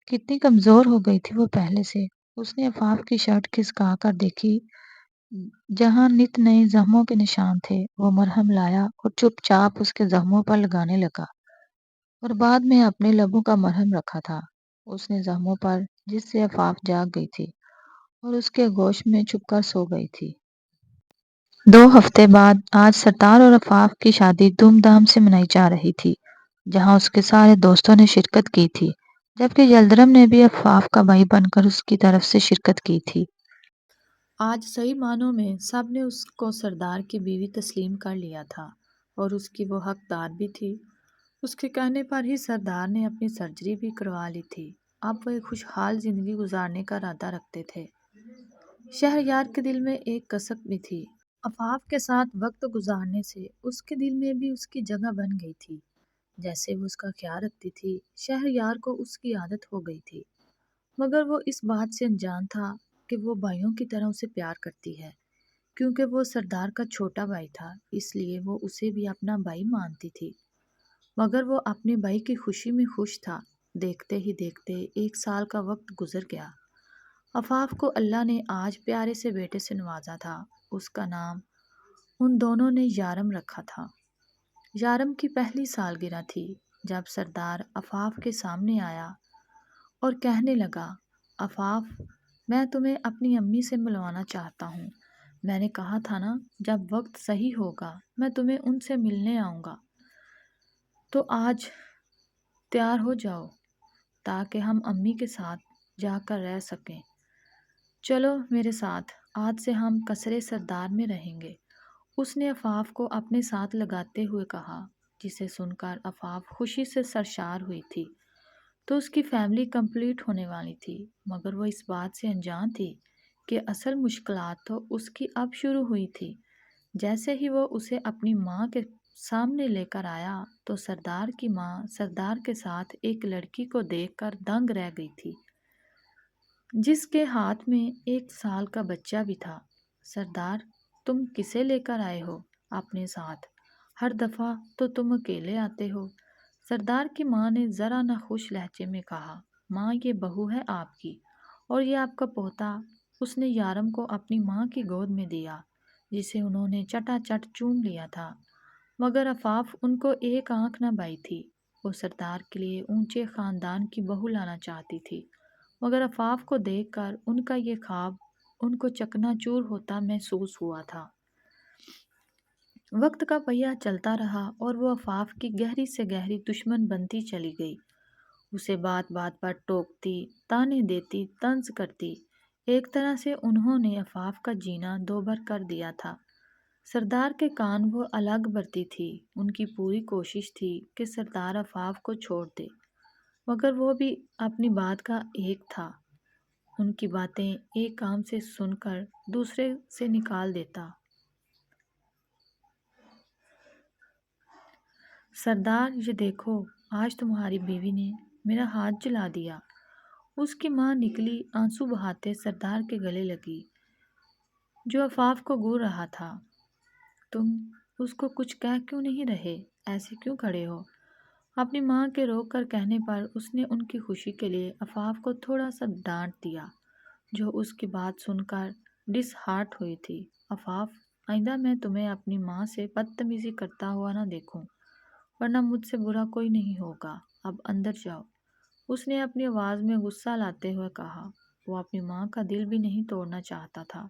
کتنی کمزور ہو گئی تھی وہ پہلے سے۔ اس نے عفاف کی شرٹ کھسکا کر دیکھی جہاں نت نئے زخموں کے نشان تھے۔ وہ مرہم لایا اور چپ چاپ اس کے زخموں پر لگانے لگا اور بعد میں اپنے لبوں کا مرہم رکھا تھا اس نے زخموں پر جس سے عفاف جاگ گئی تھی اور اس کے گوشت میں چھپ کر سو گئی تھی۔ 2 ہفتے بعد آج ستار اور عفاف کی شادی دھوم دھام سے منائی جا رہی تھی جہاں اس کے سارے دوستوں نے شرکت کی تھی، جبکہ یلدرم نے بھی عفاف کا بھائی بن کر اس کی طرف سے شرکت کی تھی۔ آج صحیح معنوں میں سب نے اس کو سردار کی بیوی تسلیم کر لیا تھا اور اس کی وہ حقدار بھی تھی۔ اس کے کہنے پر ہی سردار نے اپنی سرجری بھی کروا لی تھی۔ اب وہ ایک خوشحال زندگی گزارنے کا ارادہ رکھتے تھے۔ شہریار کے دل میں ایک کسک بھی تھی۔ عفاف کے ساتھ وقت گزارنے سے اس کے دل میں بھی اس کی جگہ بن گئی تھی۔ جیسے وہ اس کا خیال رکھتی تھی، شہریار کو اس کی عادت ہو گئی تھی، مگر وہ اس بات سے انجان تھا کہ وہ بھائیوں کی طرح اسے پیار کرتی ہے۔ کیونکہ وہ سردار کا چھوٹا بھائی تھا اس لیے وہ اسے بھی اپنا بھائی مانتی تھی، مگر وہ اپنے بھائی کی خوشی میں خوش تھا۔ دیکھتے ہی دیکھتے 1 سال کا وقت گزر گیا۔ عفاف کو اللہ نے آج پیارے سے بیٹے سے نوازا تھا۔ اس کا نام ان دونوں نے یارم رکھا تھا۔ یارم کی پہلی سالگرہ تھی جب سردار عفاف کے سامنے آیا اور کہنے لگا، عفاف، میں تمہیں اپنی امی سے ملوانا چاہتا ہوں۔ میں نے کہا تھا نا جب وقت صحیح ہوگا میں تمہیں ان سے ملنے آؤں گا، تو آج تیار ہو جاؤ تاکہ ہم امی کے ساتھ جا کر رہ سکیں۔ چلو میرے ساتھ، آج سے ہم قصرِ سردار میں رہیں گے۔ اس نے عفاف کو اپنے ساتھ لگاتے ہوئے کہا، جسے سن کر عفاف خوشی سے سرشار ہوئی تھی۔ تو اس کی فیملی کمپلیٹ ہونے والی تھی، مگر وہ اس بات سے انجان تھی کہ اصل مشکلات تو اس کی اب شروع ہوئی تھی۔ جیسے ہی وہ اسے اپنی ماں کے سامنے لے کر آیا تو سردار کی ماں سردار کے ساتھ ایک لڑکی کو دیکھ کر دنگ رہ گئی تھی جس کے ہاتھ میں 1 سال کا بچہ بھی تھا۔ سردار، تم کسے لے کر آئے ہو اپنے ساتھ؟ ہر دفعہ تو تم اکیلے آتے ہو۔ سردار کی ماں نے ذرا ناخوش لہجے میں کہا، ماں یہ بہو ہے آپ کی اور یہ آپ کا پوتا۔ اس نے یارم کو اپنی ماں کی گود میں دیا جسے انہوں نے چٹا چٹ چوم لیا تھا، مگر عفاف ان کو ایک آنکھ نہ بائی تھی۔ وہ سردار کے لیے اونچے خاندان کی بہو لانا چاہتی تھی، مگر عفاف کو دیکھ کر ان کا یہ خواب ان کو چکنا چور ہوتا محسوس ہوا تھا۔ وقت کا پہیہ چلتا رہا اور وہ عفاف کی گہری سے گہری دشمن بنتی چلی گئی۔ اسے بات بات پر ٹوکتی، تانے دیتی، طنز کرتی۔ ایک طرح سے انہوں نے عفاف کا جینا دوبھر کر دیا تھا۔ سردار کے کان وہ الگ برتی تھی۔ ان کی پوری کوشش تھی کہ سردار عفاف کو چھوڑ دے، مگر وہ بھی اپنی بات کا ایک تھا۔ ان کی باتیں ایک کام سے سن کر دوسرے سے نکال دیتا۔ سردار، یہ دیکھو، آج تمہاری بیوی نے میرا ہاتھ جلا دیا۔ اس کی ماں نکلی آنسو بہاتے سردار کے گلے لگی جو عفاف کو گور رہا تھا۔ تم اس کو کچھ کہہ کیوں نہیں رہے؟ ایسے کیوں کھڑے ہو؟ اپنی ماں کے روک کر کہنے پر اس نے ان کی خوشی کے لیے عفاف کو تھوڑا سا ڈانٹ دیا جو اس کی بات سن کر ڈس ہارٹ ہوئی تھی۔ عفاف، آئندہ میں تمہیں اپنی ماں سے بدتمیزی کرتا ہوا نہ دیکھوں، ورنہ مجھ سے برا کوئی نہیں ہوگا۔ اب اندر جاؤ۔ اس نے اپنی آواز میں غصہ لاتے ہوئے کہا۔ وہ اپنی ماں کا دل بھی نہیں توڑنا چاہتا تھا،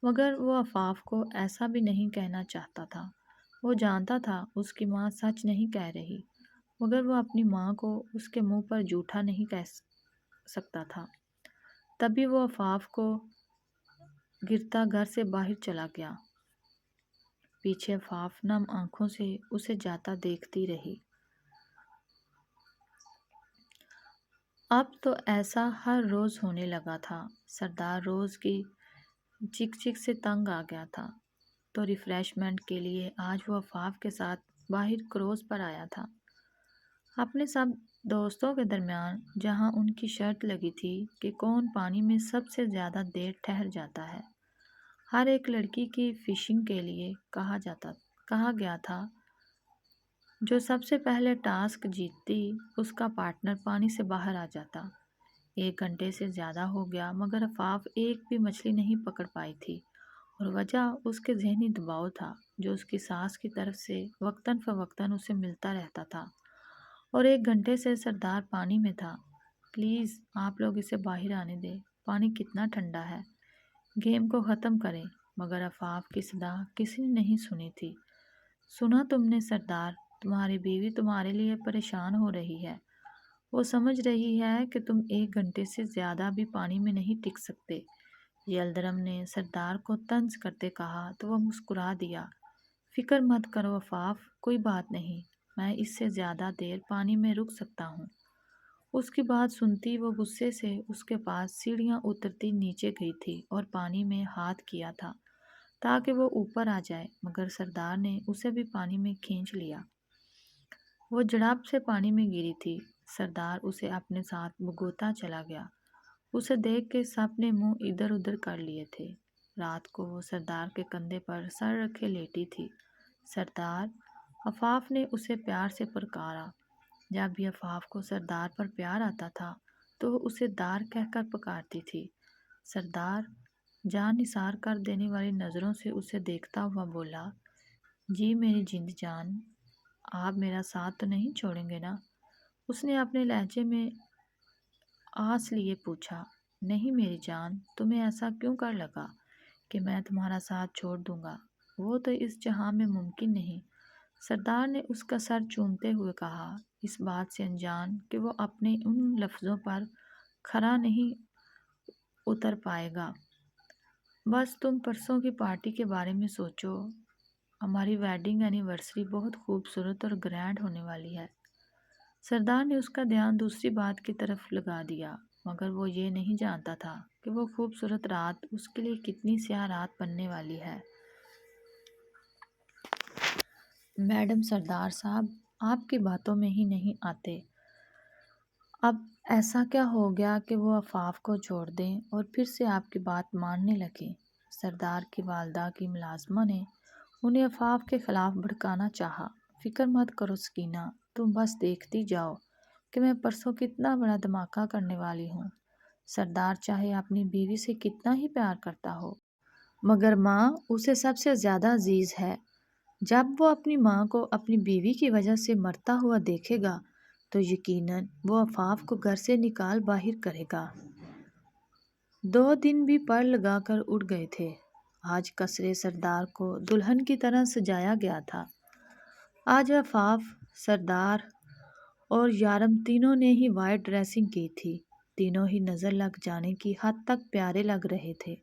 مگر وہ عفاف کو ایسا بھی نہیں کہنا چاہتا تھا۔ وہ جانتا تھا اس کی ماں سچ نہیں کہہ رہی، مگر وہ اپنی ماں کو اس کے منہ پر جھوٹا نہیں کہہ سکتا تھا۔ تبھی وہ عفاف کو گرتا گھر سے باہر چلا گیا۔ پیچھے عفاف نم آنکھوں سے اسے جاتا دیکھتی رہی۔ اب تو ایسا ہر روز ہونے لگا تھا۔ سردار روز کی چک چک سے تنگ آ گیا تھا، تو ریفریشمنٹ کے لیے آج وہ آفاف کے ساتھ باہر کروز پر آیا تھا۔ اپنے سب دوستوں کے درمیان جہاں ان کی شرط لگی تھی کہ کون پانی میں سب سے زیادہ دیر ٹھہر جاتا ہے، ہر ایک لڑکی کی فشنگ کے لیے کہا گیا تھا جو سب سے پہلے ٹاسک جیتتی اس کا پارٹنر پانی سے باہر آ جاتا۔ 1 گھنٹے سے زیادہ ہو گیا مگر آفاف ایک بھی مچھلی نہیں پکڑ پائی تھی، اور وجہ اس کے ذہنی دباؤ تھا جو اس کی ساس کی طرف سے وقتاً فوقتاً اسے ملتا رہتا تھا۔ اور 1 گھنٹے سے سردار پانی میں تھا۔ پلیز آپ لوگ اسے باہر آنے دیں، پانی کتنا ٹھنڈا ہے، گیم کو ختم کریں۔ مگر آفاف کی صدا کسی نے نہیں سنی تھی۔ سنا تم نے سردار، تمہاری بیوی تمہارے لیے پریشان ہو رہی ہے، وہ سمجھ رہی ہے کہ تم 1 گھنٹے سے زیادہ بھی پانی میں نہیں ٹک سکتے۔ یلدرم نے سردار کو طنز کرتے کہا تو وہ مسکرا دیا۔ فکر مت کرو آفاف، کوئی بات نہیں، میں اس سے زیادہ دیر پانی میں رک سکتا ہوں۔ اس کی بات سنتی وہ غصے سے اس کے پاس سیڑھیاں اترتی نیچے گئی تھی اور پانی میں ہاتھ کیا تھا تاکہ وہ اوپر آ جائے، مگر سردار نے اسے بھی پانی میں کھینچ لیا۔ وہ جڑاب سے پانی میں گری تھی۔ سردار اسے اپنے ساتھ بھگوتا چلا گیا۔ اسے دیکھ کے سب نے منہ ادھر ادھر کر لیے تھے۔ رات کو وہ سردار کے کندھے پر سر رکھے لیٹی تھی۔ سردار، آفاف نے اسے پیار سے پکارا۔ جب بھی آفاف کو سردار پر پیار آتا تھا تو وہ اسے دار کہہ کر پکارتی تھی۔ سردار جان نثار کر دینے والی نظروں سے اسے دیکھتا ہوا بولا، جی میری جند جان، آپ میرا ساتھ تو نہیں چھوڑیں گے نا؟ اس نے اپنے لہجے میں آس لیے پوچھا۔ نہیں میری جان، تمہیں ایسا کیوں کر لگا کہ میں تمہارا ساتھ چھوڑ دوں گا؟ وہ تو اس جہاں میں ممکن نہیں۔ سردار نے اس کا سر چومتے ہوئے کہا، اس بات سے انجان کہ وہ اپنے ان لفظوں پر کھرا نہیں اتر پائے گا۔ بس تم پرسوں کی پارٹی کے بارے میں سوچو، ہماری ویڈنگ اینیورسری بہت خوبصورت اور گرینڈ ہونے والی ہے۔ سردار نے اس کا دھیان دوسری بات کی طرف لگا دیا، مگر وہ یہ نہیں جانتا تھا کہ وہ خوبصورت رات اس کے لیے کتنی سیاہ رات بننے والی ہے۔ میڈم سردار صاحب، آپ کی باتوں میں ہی نہیں آتے۔ اب ایسا کیا ہو گیا کہ وہ آفاف کو چھوڑ دیں اور پھر سے آپ کی بات ماننے لگیں؟ سردار کی والدہ کی ملازمہ نے انہیں آفاف کے خلاف بھڑکانا چاہا۔ فکر مت کرو سکینہ، تم بس دیکھتی جاؤ کہ میں پرسوں کتنا بڑا دھماکہ کرنے والی ہوں۔ سردار چاہے اپنی بیوی سے کتنا ہی پیار کرتا ہو، مگر ماں اسے سب سے زیادہ عزیز ہے۔ جب وہ اپنی ماں کو اپنی بیوی کی وجہ سے مرتا ہوا دیکھے گا تو یقیناً وہ آفاف کو گھر سے نکال باہر کرے گا۔ 2 دن بھی پر لگا کر اڑ گئے تھے۔ آج قصرے سردار کو دلہن کی طرح سجایا گیا تھا۔ آج آفاف، سردار اور یارم تینوں نے ہی وائٹ ڈریسنگ کی تھی۔ تینوں ہی نظر لگ جانے کی حد تک پیارے لگ رہے تھے۔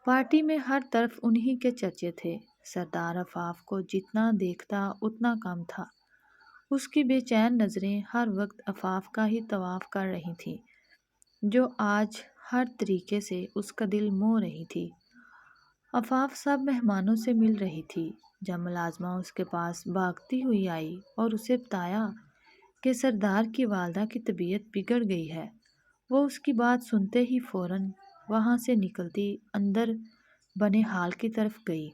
پارٹی میں ہر طرف انہی کے چرچے تھے۔ سردار آفاف کو جتنا دیکھتا اتنا کم تھا۔ اس کی بے چین نظریں ہر وقت آفاف کا ہی طواف کر رہی تھیں، جو آج ہر طریقے سے اس کا دل موہ رہی تھی۔ آفاف سب مہمانوں سے مل رہی تھی۔ جب ملازمہ اس کے پاس بھاگتی ہوئی آئی اور اسے بتایا کہ سردار کی والدہ کی طبیعت بگڑ گئی ہے، وہ اس کی بات سنتے ہی فوراً وہاں سے نکلتی اندر بنے ہال کی طرف گئی۔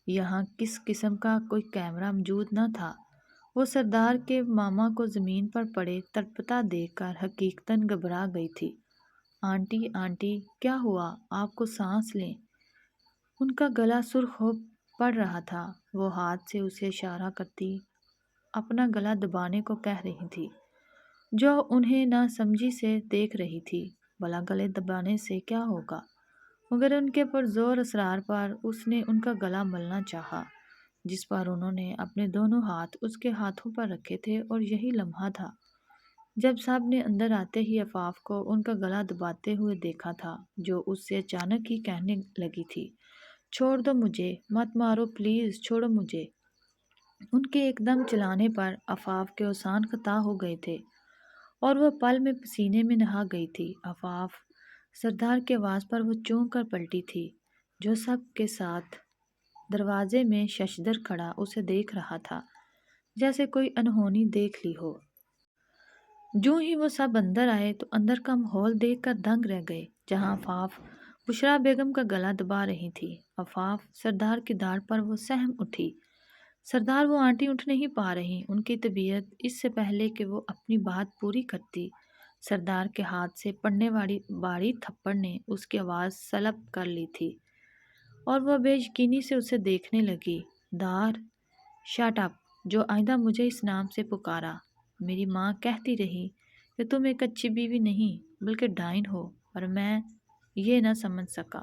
یہاں کس قسم کا کوئی کیمرہ موجود نہ تھا۔ وہ سردار کے ماما کو زمین پر پڑے تڑپتا دیکھ کر حقیقتاً گھبرا گئی تھی۔ آنٹی آنٹی کیا ہوا، آپ کو سانس لیں۔ ان کا گلا سرخ ہو پڑ رہا تھا۔ وہ ہاتھ سے اسے اشارہ کرتی اپنا گلا دبانے کو کہہ رہی تھی، جو انہیں نہ سمجھی سے دیکھ رہی تھی۔ بھلا گلے دبانے سے کیا ہوگا؟ مگر ان کے پرزور اصرار پر اس نے ان کا گلا ملنا چاہا، جس پر انہوں نے اپنے دونوں ہاتھ اس کے ہاتھوں پر رکھے تھے، اور یہی لمحہ تھا جب سب نے اندر آتے ہی آفاف کو ان کا گلا دباتے ہوئے دیکھا تھا، جو اس سے اچانک ہی کہنے لگی تھی، چھوڑ دو مجھے، مت مارو پلیز، چھوڑو مجھے۔ ان کے ایک دم چلانے پر آفاف کے اوسان قطع ہو گئے تھے۔ اور وہ پل میں پسینے میں نہا گئی تھی۔ آفاف سردار کے آواز پر وہ چونک کر پلٹی تھی، جو سب کے ساتھ دروازے میں ششدر کھڑا اسے دیکھ رہا تھا، جیسے کوئی انہونی دیکھ لی ہو۔ جوں ہی وہ سب اندر آئے تو اندر کا ماحول دیکھ کر دنگ رہ گئے۔ جہاں آفاف بشرا بیگم کا گلا دبا رہی تھی، آفاف سردار کی داڑھ پر وہ سہم اٹھی۔ سردار وہ آنٹی اٹھ نہیں پا رہی۔ ان کی طبیعت اس سے پہلے کہ وہ اپنی بات پوری کرتی، سردار کے ہاتھ سے پڑنے والی باری تھپڑ نے اس کی آواز سلب کر لی تھی، اور وہ بے یقینی سے اسے دیکھنے لگی۔ دار، شٹ اپ! جو آئندہ مجھے اس نام سے پکارا۔ میری ماں کہتی رہی کہ تم ایک اچھی بیوی نہیں بلکہ ڈائن ہو، اور میں یہ نہ سمجھ سکا۔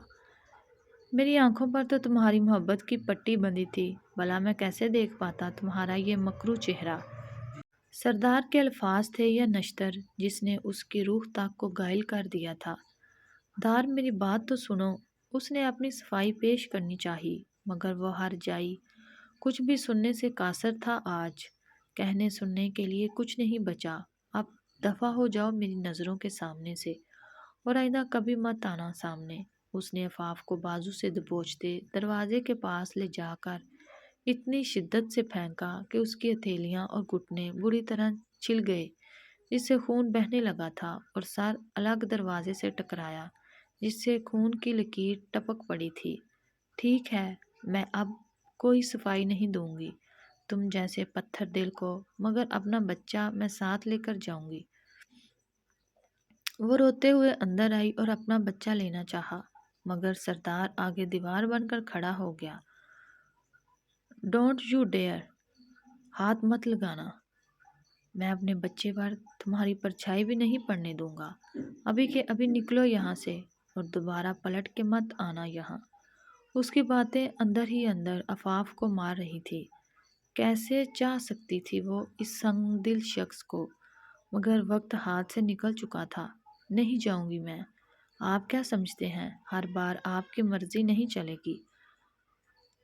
میری آنکھوں پر تو تمہاری محبت کی پٹی بندھی تھی، بھلا میں کیسے دیکھ پاتا تمہارا یہ مکروہ چہرہ۔ سردار کے الفاظ تھے یا نشتر جس نے اس کی روح تک کو گائل کر دیا تھا۔ دار، میری بات تو سنو۔ اس نے اپنی صفائی پیش کرنی چاہی، مگر وہ ہر جائی کچھ بھی سننے سے قاصر تھا۔ آج کہنے سننے کے لیے کچھ نہیں بچا۔ اب دفع ہو جاؤ میری نظروں کے سامنے سے، اور آئندہ کبھی مت آنا سامنے۔ اس نے آفاف کو بازو سے دبوچتے دروازے کے پاس لے جا کر اتنی شدت سے پھینکا کہ اس کی ہتھیلیاں اور گھٹنے بری طرح چھل گئے، جس سے خون بہنے لگا تھا، اور سر الگ دروازے سے ٹکرایا، جس سے خون کی لکیر ٹپک پڑی تھی۔ ٹھیک ہے، میں اب کوئی صفائی نہیں دوں گی تم جیسے پتھر دل کو، مگر اپنا بچہ میں ساتھ لے کر جاؤں گی۔ وہ روتے ہوئے اندر آئی اور اپنا بچہ لینا چاہا، مگر سردار آگے دیوار بن کر کھڑا ہو گیا۔ Don't you dear! ہاتھ مت لگانا! میں اپنے بچے پر تمہاری پرچھائی بھی نہیں پڑنے دوں گا۔ ابھی کے ابھی نکلو یہاں سے، اور دوبارہ پلٹ کے مت آنا یہاں۔ اس کی باتیں اندر ہی اندر آفاف کو مار رہی تھی۔ کیسے چاہ سکتی تھی وہ اس سنگ دل شخص کو، مگر وقت ہاتھ سے نکل چکا تھا۔ نہیں جاؤں گی میں۔ آپ کیا سمجھتے ہیں ہر بار آپ کی مرضی نہیں چلے گی؟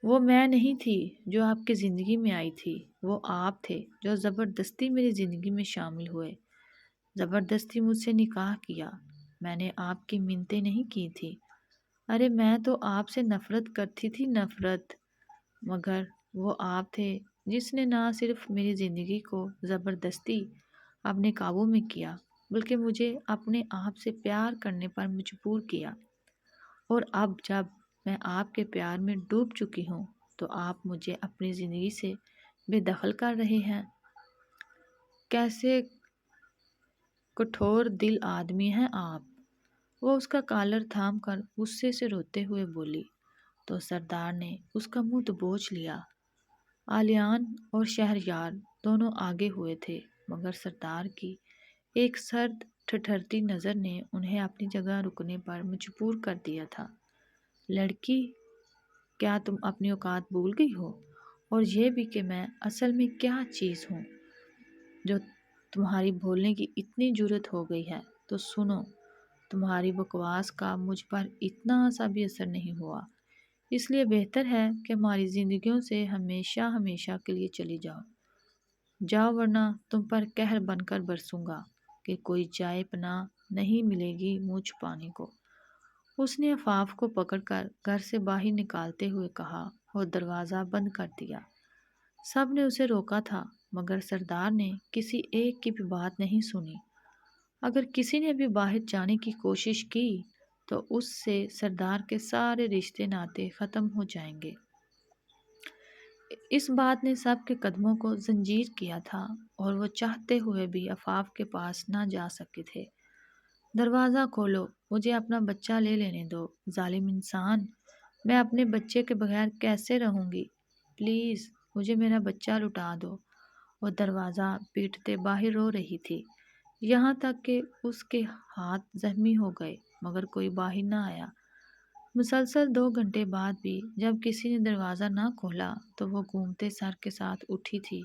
وہ میں نہیں تھی جو آپ کی زندگی میں آئی تھی، وہ آپ تھے جو زبردستی میری زندگی میں شامل ہوئے، زبردستی مجھ سے نکاح کیا۔ میں نے آپ کی منتیں نہیں کی تھی۔ ارے میں تو آپ سے نفرت کرتی تھی، نفرت! مگر وہ آپ تھے جس نے نہ صرف میری زندگی کو زبردستی اپنے قابو میں کیا، بلکہ مجھے اپنے آپ سے پیار کرنے پر مجبور کیا۔ اور اب جب میں آپ کے پیار میں ڈوب چکی ہوں تو آپ مجھے اپنی زندگی سے بے دخل کر رہے ہیں۔ کیسے کٹھور دل آدمی ہیں آپ! وہ اس کا کالر تھام کر غصے سے روتے ہوئے بولی، تو سردار نے اس کا منہ دبوچ لیا۔ آلیان اور شہریار دونوں آگے ہوئے تھے، مگر سردار کی ایک سرد ٹھٹھرتی نظر نے انہیں اپنی جگہ رکنے پر مجبور کر دیا تھا۔ لڑکی، کیا تم اپنی اوقات بھول گئی ہو، اور یہ بھی کہ میں اصل میں کیا چیز ہوں جو تمہاری بھولنے کی اتنی جرت ہو گئی ہے؟ تو سنو، تمہاری بکواس کا مجھ پر اتنا سا بھی اثر نہیں ہوا، اس لیے بہتر ہے کہ ہماری زندگیوں سے ہمیشہ ہمیشہ کے لیے چلی جاؤ۔ جاؤ، ورنہ تم پر قہر بن کر برسوں گا کہ کوئی جائے پناہ نہیں ملے گی منہ چھپانے کو۔ اس نے آفاف کو پکڑ کر گھر سے باہر نکالتے ہوئے کہا، اور دروازہ بند کر دیا۔ سب نے اسے روکا تھا، مگر سردار نے کسی ایک کی بھی بات نہیں سنی۔ اگر کسی نے بھی باہر جانے کی کوشش کی تو اس سے سردار کے سارے رشتے ناتے ختم ہو جائیں گے۔ اس بات نے سب کے قدموں کو زنجیر کیا تھا، اور وہ چاہتے ہوئے بھی آفاف کے پاس نہ جا سکے تھے۔ دروازہ کھولو، مجھے اپنا بچہ لے لینے دو، ظالم انسان! میں اپنے بچے کے بغیر کیسے رہوں گی؟ پلیز مجھے میرا بچہ لوٹا دو۔ وہ دروازہ پیٹتے باہر رو رہی تھی، یہاں تک کہ اس کے ہاتھ زخمی ہو گئے، مگر کوئی باہر نہ آیا۔ مسلسل 2 گھنٹے بعد بھی جب کسی نے دروازہ نہ کھولا تو وہ گھومتے سر کے ساتھ اٹھی تھی۔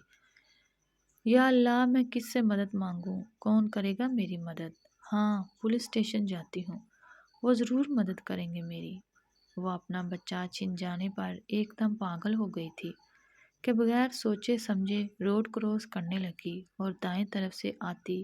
یا اللہ، میں کس سے مدد مانگوں؟ کون کرے گا میری مدد؟ ہاں، پولیس اسٹیشن جاتی ہوں، وہ ضرور مدد کریں گے میری۔ وہ اپنا بچہ چھن جانے پر ایک دم پاگل ہو گئی تھی کہ بغیر سوچے سمجھے روڈ کراس کرنے لگی، اور دائیں طرف سے آتی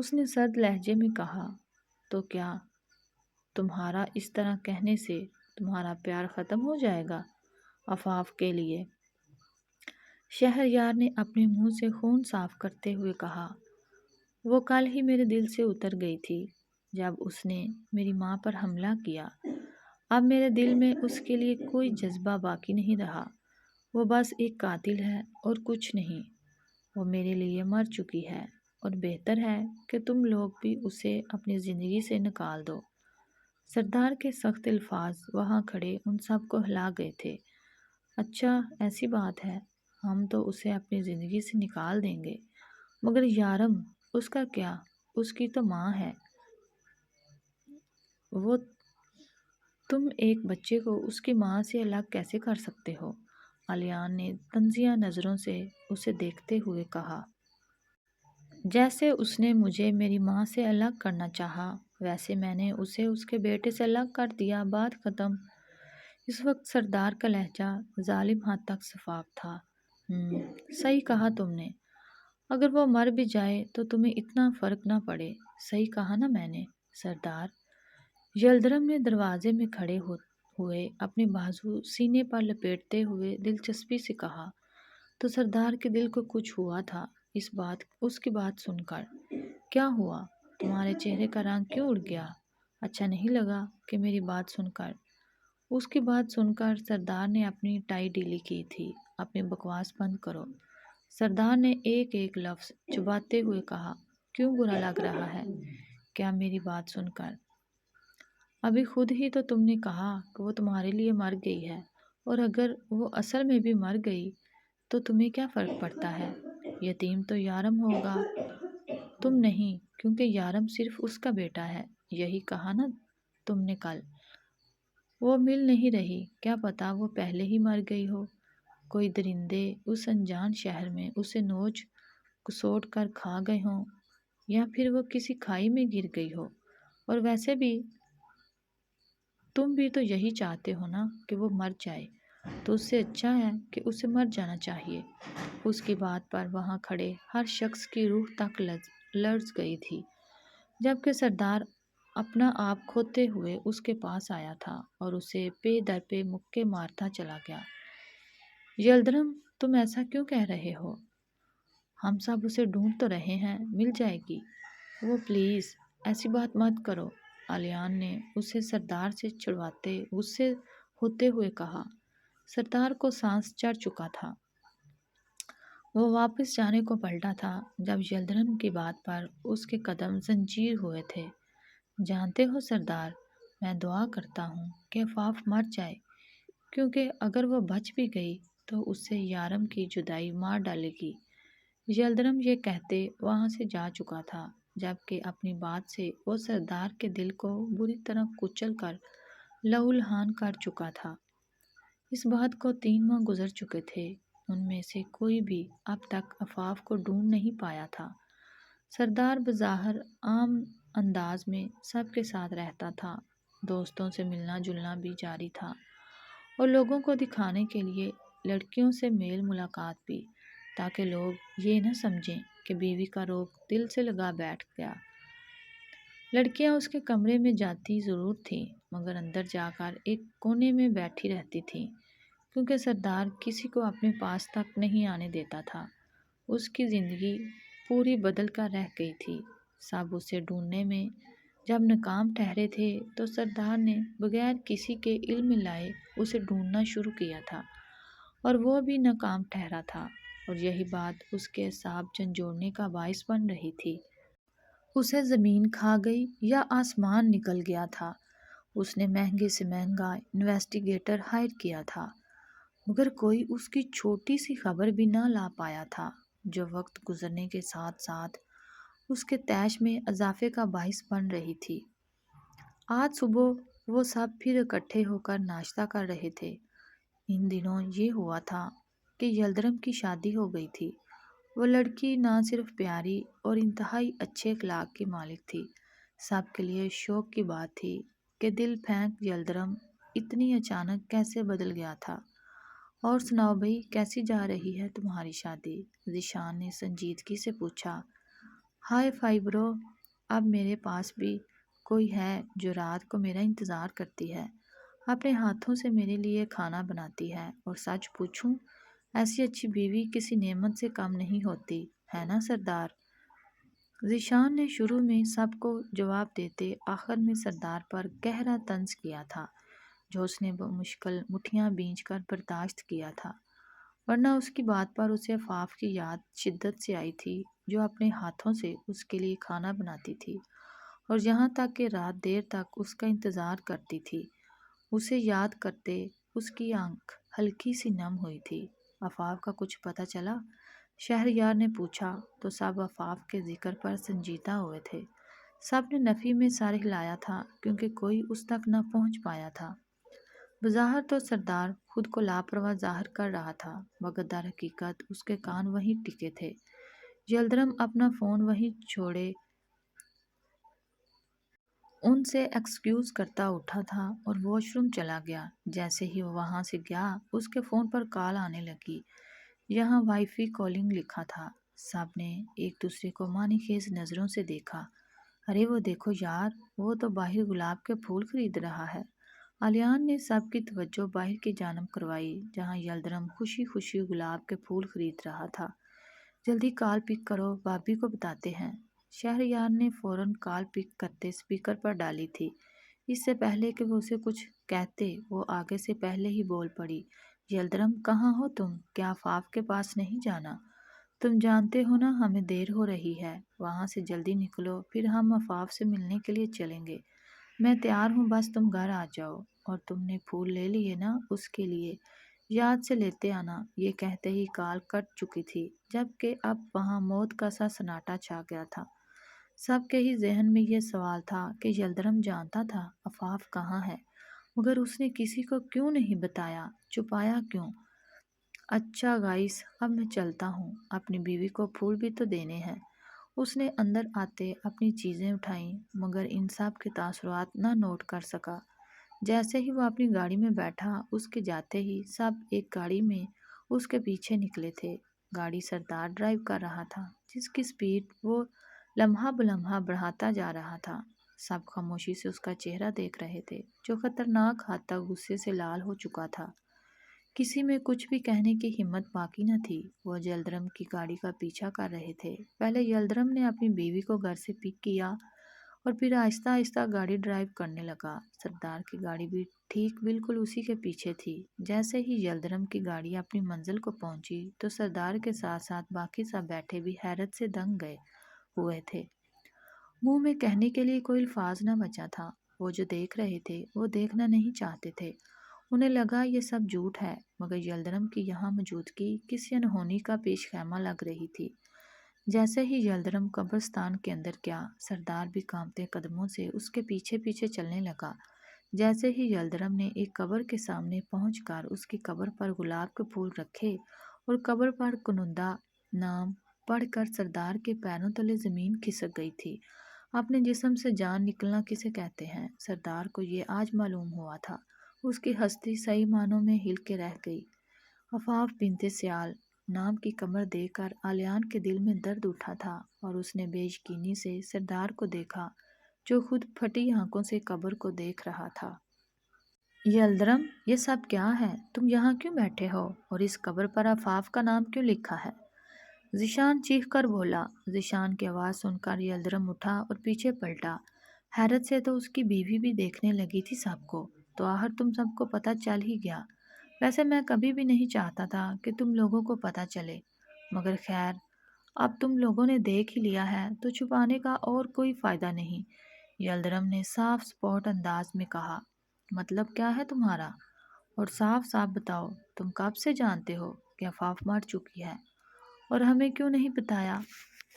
اس نے سرد لہجے میں کہا، تو کیا تمہارا اس طرح کہنے سے تمہارا پیار ختم ہو جائے گا عفاف کے لیے؟ شہریار نے اپنے منہ سے خون صاف کرتے ہوئے کہا، وہ کل ہی میرے دل سے اتر گئی تھی جب اس نے میری ماں پر حملہ کیا۔ اب میرے دل میں اس کے لیے کوئی جذبہ باقی نہیں رہا۔ وہ بس ایک قاتل ہے اور کچھ نہیں۔ وہ میرے لیے مر چکی ہے اور بہتر ہے کہ تم لوگ بھی اسے اپنی زندگی سے نکال دو۔ سردار کے سخت الفاظ وہاں کھڑے ان سب کو ہلا گئے تھے۔ اچھا ایسی بات ہے، ہم تو اسے اپنی زندگی سے نکال دیں گے، مگر یارم، اس کا کیا؟ اس کی تو ماں ہے۔ وہ تم ایک بچے کو اس کی ماں سے الگ کیسے کر سکتے ہو؟ الیان نے طنزیہ نظروں سے اسے دیکھتے ہوئے کہا۔ جیسے اس نے مجھے میری ماں سے الگ کرنا چاہا، ویسے میں نے اسے اس کے بیٹے سے الگ کر دیا، بات ختم۔ اس وقت سردار کا لہجہ ظالم حد تک شفاف تھا۔ صحیح کہا تم نے۔ اگر وہ مر بھی جائے تو تمہیں اتنا فرق نہ پڑے۔ صحیح کہا نا میں نے، سردار؟ یلدرم نے دروازے میں کھڑے ہوئے اپنے بازو سینے پر لپیٹتے ہوئے دلچسپی سے کہا۔ تو سردار کے دل کو کچھ ہوا تھا اس کی بات سن کر۔ کیا ہوا؟ تمہارے چہرے کا رنگ کیوں اڑ گیا؟ اچھا نہیں لگا کہ میری بات سن کر؟ اس کی بات سن کر سردار نے اپنی ٹائی ڈھیلی کی تھی۔ اپنی بکواس بند کرو۔ سردار نے ایک ایک لفظ چباتے ہوئے کہا۔ کیوں برا لگ رہا ہے؟ کیا میری بات سن کر؟ ابھی خود ہی تو تم نے کہا کہ وہ تمہارے لیے مر گئی ہے، اور اگر وہ اصل میں بھی مر گئی تو تمہیں کیا فرق پڑتا ہے؟ یتیم تو یارم ہوگا، تم نہیں، کیونکہ یارم صرف اس کا بیٹا ہے۔ یہی کہا نا تم نے کل؟ وہ مل نہیں رہی، کیا پتا وہ پہلے ہی مر گئی ہو۔ کوئی درندے اس انجان شہر میں اسے نوچ کسوٹ کر کھا گئے ہوں، یا پھر وہ کسی کھائی میں گر گئی ہو۔ اور ویسے بھی تم بھی تو یہی چاہتے ہو نا کہ وہ مر جائے، تو اس سے اچھا ہے کہ اسے مر جانا چاہیے۔ اس کی بات پر وہاں کھڑے ہر شخص کی روح تک لرز گئی تھی، جبکہ سردار اپنا آپ کھوتے ہوئے اس کے پاس آیا تھا اور اسے پے در پے مکے مارتا چلا گیا۔ یلدرم، تم ایسا کیوں کہہ رہے ہو؟ ہم سب اسے ڈھونڈ تو رہے ہیں، مل جائے گی وہ۔ پلیز ایسی بات مت کرو، الیان نے اسے سردار سے چھڑواتے غصے ہوتے ہوئے کہا۔ سردار کو سانس چڑھ چکا تھا۔ وہ واپس جانے کو پلٹا تھا جب یلدرم کی بات پر اس کے قدم زنجیر ہوئے تھے۔ جانتے ہو سردار، میں دعا کرتا ہوں کہ عفاف مر جائے، کیونکہ اگر وہ بچ بھی گئی تو اس سے یارم کی جدائی مار ڈالے گی۔ یلدرم یہ کہتے وہاں سے جا چکا تھا، جبکہ اپنی بات سے وہ سردار کے دل کو بری طرح کچل کر لہولہان کر چکا تھا۔ اس بات کو 3 ماہ گزر چکے تھے، ان میں سے کوئی بھی اب تک عفاف کو ڈھونڈ نہیں پایا تھا۔ سردار بظاہر عام انداز میں سب کے ساتھ رہتا تھا، دوستوں سے ملنا جلنا بھی جاری تھا، اور لوگوں کو دکھانے کے لیے لڑکیوں سے میل ملاقات بھی، تاکہ لوگ یہ نہ سمجھیں کہ بیوی کا روگ دل سے لگا بیٹھ گیا۔ لڑکیاں اس کے کمرے میں جاتی ضرور تھیں، مگر اندر جا کر ایک کونے میں بیٹھی رہتی تھیں، کیونکہ سردار کسی کو اپنے پاس تک نہیں آنے دیتا تھا۔ اس کی زندگی پوری بدل کر رہ گئی تھی۔ سب اسے ڈھونڈنے میں جب ناکام ٹھہرے تھے تو سردار نے بغیر کسی کے علم لائے اسے ڈھونڈنا شروع کیا تھا، اور وہ بھی ناکام ٹھہرا تھا، اور یہی بات اس کے اعصاب جھنجھوڑنے کا باعث بن رہی تھی۔ اسے زمین کھا گئی یا آسمان نکل گیا تھا۔ اس نے مہنگے سے مہنگا انویسٹیگیٹر ہائر کیا تھا، مگر کوئی اس کی چھوٹی سی خبر بھی نہ لا پایا تھا، جو وقت گزرنے کے ساتھ ساتھ اس کے طیش میں اضافے کا باعث بن رہی تھی۔ آج صبح وہ سب پھر اکٹھے ہو کر ناشتہ کر رہے تھے۔ ان دنوں یہ ہوا تھا کہ یلدرم کی شادی ہو گئی تھی۔ وہ لڑکی نہ صرف پیاری اور انتہائی اچھے اخلاق کی مالک تھی، سب کے لیے شوق کی بات تھی کہ دل پھینک یلدرم اتنی اچانک کیسے بدل گیا تھا۔ اور سناؤ بھئی، کیسی جا رہی ہے تمہاری شادی؟ ذیشان نے سنجیدگی سے پوچھا۔ ہائے فائبرو، اب میرے پاس بھی کوئی ہے جو رات کو میرا انتظار کرتی ہے، اپنے ہاتھوں سے میرے لیے کھانا بناتی ہے، اور سچ پوچھوں ایسی اچھی بیوی کسی نعمت سے کم نہیں ہوتی، ہے نا سردار؟ ذیشان نے شروع میں سب کو جواب دیتے آخر میں سردار پر گہرا طنز کیا تھا، جو اس نے بمشکل مٹھیاں بینچ کر برداشت کیا تھا، ورنہ اس کی بات پر اسے عفاف کی یاد شدت سے آئی تھی، جو اپنے ہاتھوں سے اس کے لیے کھانا بناتی تھی اور یہاں تک کہ رات دیر تک اس کا انتظار کرتی تھی۔ اسے یاد کرتے اس کی آنکھ ہلکی سی نم ہوئی تھی۔ عفاف کا کچھ پتہ چلا؟ شہریار نے پوچھا تو سب عفاف کے ذکر پر سنجیدہ ہوئے تھے۔ سب نے نفی میں سر ہلایا تھا کیونکہ کوئی اس تک نہ پہنچ پایا تھا۔ بظاہر تو سردار خود کو لاپرواہ ظاہر کر رہا تھا، مگر در حقیقت اس کے کان وہیں ٹکے تھے۔ یلدرم اپنا فون وہیں چھوڑے ان سے ایکسکیوز کرتا اٹھا تھا اور واش روم چلا گیا۔ جیسے ہی وہ وہاں سے گیا اس کے فون پر کال آنے لگی۔ یہاں وائی فائی کالنگ لکھا تھا۔ سب نے ایک دوسرے کو معنی خیز نظروں سے دیکھا۔ ارے وہ دیکھو یار، وہ تو باہر گلاب کے پھول خرید رہا ہے۔ الیان نے سب کی توجہ باہر کی جانب کروائی جہاں یلدرم خوشی خوشی گلاب کے پھول خرید رہا تھا۔ جلدی کال پک کرو، بھابھی کو بتاتے ہیں۔ شہریار نے فوراً کال پک کرتے اسپیکر پر ڈالی تھی۔ اس سے پہلے کہ وہ اسے کچھ کہتے وہ آگے سے پہلے ہی بول پڑی۔ یلدرم، کہاں ہو تم؟ کیا عفاف کے پاس نہیں جانا؟ تم جانتے ہو نا ہمیں دیر ہو رہی ہے، وہاں سے جلدی نکلو، پھر ہم عفاف سے ملنے کے لیے چلیں گے۔ میں تیار ہوں، بس تم گھر آ جاؤ۔ اور تم نے پھول لے لیے نا اس کے لیے؟ یاد سے لیتے آنا۔ یہ کہتے ہی کال کٹ چکی تھی، جبکہ اب وہاں موت کا سا سناٹا چھا گیا تھا۔ سب کے ہی ذہن میں یہ سوال تھا کہ یلدرم جانتا تھا عفاف کہاں ہے، مگر اس نے کسی کو کیوں نہیں بتایا، چھپایا کیوں؟ اچھا گائس، اب میں چلتا ہوں، اپنی بیوی کو پھول بھی تو دینے ہیں۔ اس نے اندر آتے اپنی چیزیں اٹھائیں مگر ان سب کے تاثرات نہ نوٹ کر سکا۔ جیسے ہی وہ اپنی گاڑی میں بیٹھا اس کے جاتے ہی سب ایک گاڑی میں اس کے پیچھے نکلے تھے۔ گاڑی سردار ڈرائیو کر رہا تھا، جس کی سپیڈ وہ لمحہ بلمحہ بڑھاتا جا رہا تھا۔ سب خاموشی سے اس کا چہرہ دیکھ رہے تھے جو خطرناک حد تک غصے سے لال ہو چکا تھا۔ کسی میں کچھ بھی کہنے کی ہمت باقی نہ تھی۔ وہ یلدرم کی گاڑی کا پیچھا کر رہے تھے۔ پہلے یلدرم نے اپنی بیوی کو گھر سے پک کیا اور پھر آہستہ آہستہ گاڑی ڈرائیو کرنے لگا۔ سردار کی گاڑی بھی ٹھیک بالکل اسی کے پیچھے تھی۔ جیسے ہی یلدرم کی گاڑی اپنی منزل کو پہنچی تو سردار کے ساتھ ساتھ باقی سب بیٹھے بھی حیرت سے دنگ گئے ہوئے تھے۔ منہ میں کہنے کے لیے کوئی الفاظ نہ بچا تھا۔ وہ جو دیکھ رہے تھے وہ دیکھنا نہیں چاہتے تھے۔ انہیں لگا یہ سب جھوٹ ہے، مگر یلدرم کی یہاں موجودگی کسی انہونی کا پیش خیمہ لگ رہی تھی۔ جیسے ہی یلدرم قبرستان کے اندر گیا، سردار بھی کانپتے قدموں سے اس کے پیچھے پیچھے چلنے لگا۔ جیسے ہی یلدرم نے ایک قبر کے سامنے پہنچ کر اس کی قبر پر گلاب کے پھول رکھے اور قبر پر کنندہ نام پڑھ کر سردار کے پیروں تلے زمین کھسک گئی تھی۔ اپنے جسم سے جان نکلنا کسے کہتے ہیں، سردار کو یہ آج معلوم ہوا تھا۔ اس کی ہستی صحیح معنوں میں ہل کے رہ گئی۔ عفاف بنت سیال نام کی قبر دیکھ کر الیان کے دل میں درد اٹھا تھا اور اس نے بے یقینی سے سردار کو دیکھا جو خود پھٹی آنکھوں سے قبر کو دیکھ رہا تھا۔ یلدرم، یہ سب کیا ہے؟ تم یہاں کیوں بیٹھے ہو اور اس قبر پر عفاف کا نام کیوں لکھا ہے؟ ذیشان چیخ کر بولا۔ ذیشان کی آواز سن کر یلدرم اٹھا اور پیچھے پلٹا۔ حیرت سے تو اس کی بیوی بھی دیکھنے لگی تھی سب کو۔ تو آخر تم سب کو پتہ چل ہی گیا۔ ویسے میں کبھی بھی نہیں چاہتا تھا کہ تم لوگوں کو پتہ چلے، مگر خیر اب تم لوگوں نے دیکھ ہی لیا ہے تو چھپانے کا اور کوئی فائدہ نہیں۔ یلدرم نے صاف سپوٹ انداز میں کہا۔ مطلب کیا ہے تمہارا؟ اور صاف صاف بتاؤ، تم کب سے جانتے ہو کہ عفاف مر چکی ہے اور ہمیں کیوں نہیں بتایا؟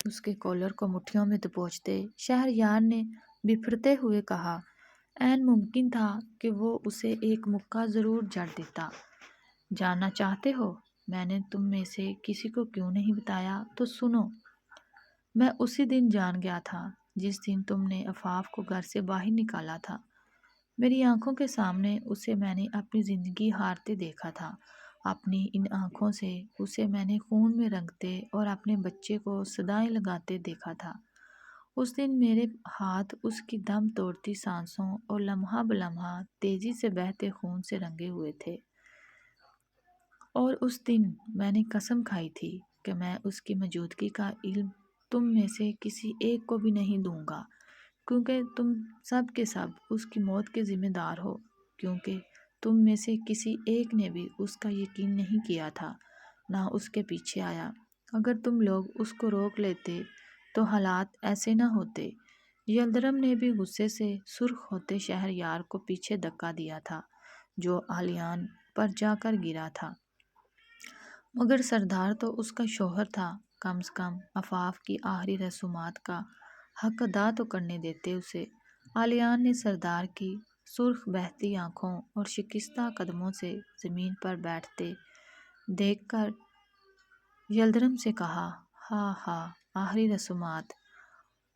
اس کے کالر کو مٹھیوں میں دبوچتے شہریار نے بپھرتے ہوئے کہا۔ عین ممکن تھا کہ وہ اسے ایک مکہ ضرور جڑ دیتا۔ جاننا چاہتے ہو میں نے تم میں سے کسی کو کیوں نہیں بتایا؟ تو سنو، میں اسی دن جان گیا تھا جس دن تم نے عفاف کو گھر سے باہر نکالا تھا۔ میری آنکھوں کے سامنے اسے میں نے اپنی زندگی ہارتے دیکھا تھا۔ اپنی ان آنکھوں سے اسے میں نے خون میں رنگتے اور اپنے بچے کو صدائیں لگاتے دیکھا تھا۔ اس دن میرے ہاتھ اس کی دم توڑتی سانسوں اور لمحہ بلمحہ تیزی سے بہتے خون سے رنگے ہوئے تھے، اور اس دن میں نے قسم کھائی تھی کہ میں اس کی موجودگی کا علم تم میں سے کسی ایک کو بھی نہیں دوں گا، کیونکہ تم سب کے سب اس کی موت کے ذمہ دار ہو، کیونکہ تم میں سے کسی ایک نے بھی اس کا یقین نہیں کیا تھا، نہ اس کے پیچھے آیا۔ اگر تم لوگ اس کو روک لیتے تو حالات ایسے نہ ہوتے۔ یلدرم نے بھی غصے سے سرخ ہوتے شہریار کو پیچھے دھکا دیا تھا، جو آلیان پر جا کر گرا تھا۔ مگر سردار تو اس کا شوہر تھا، کم سے کم عفاف کی آخری رسومات کا حق ادا تو کرنے دیتے اسے۔ آلیان نے سردار کی سرخ بہتی آنکھوں اور شکستہ قدموں سے زمین پر بیٹھتے دیکھ کر یلدرم سے کہا، ہاں ہاں، آخری رسومات،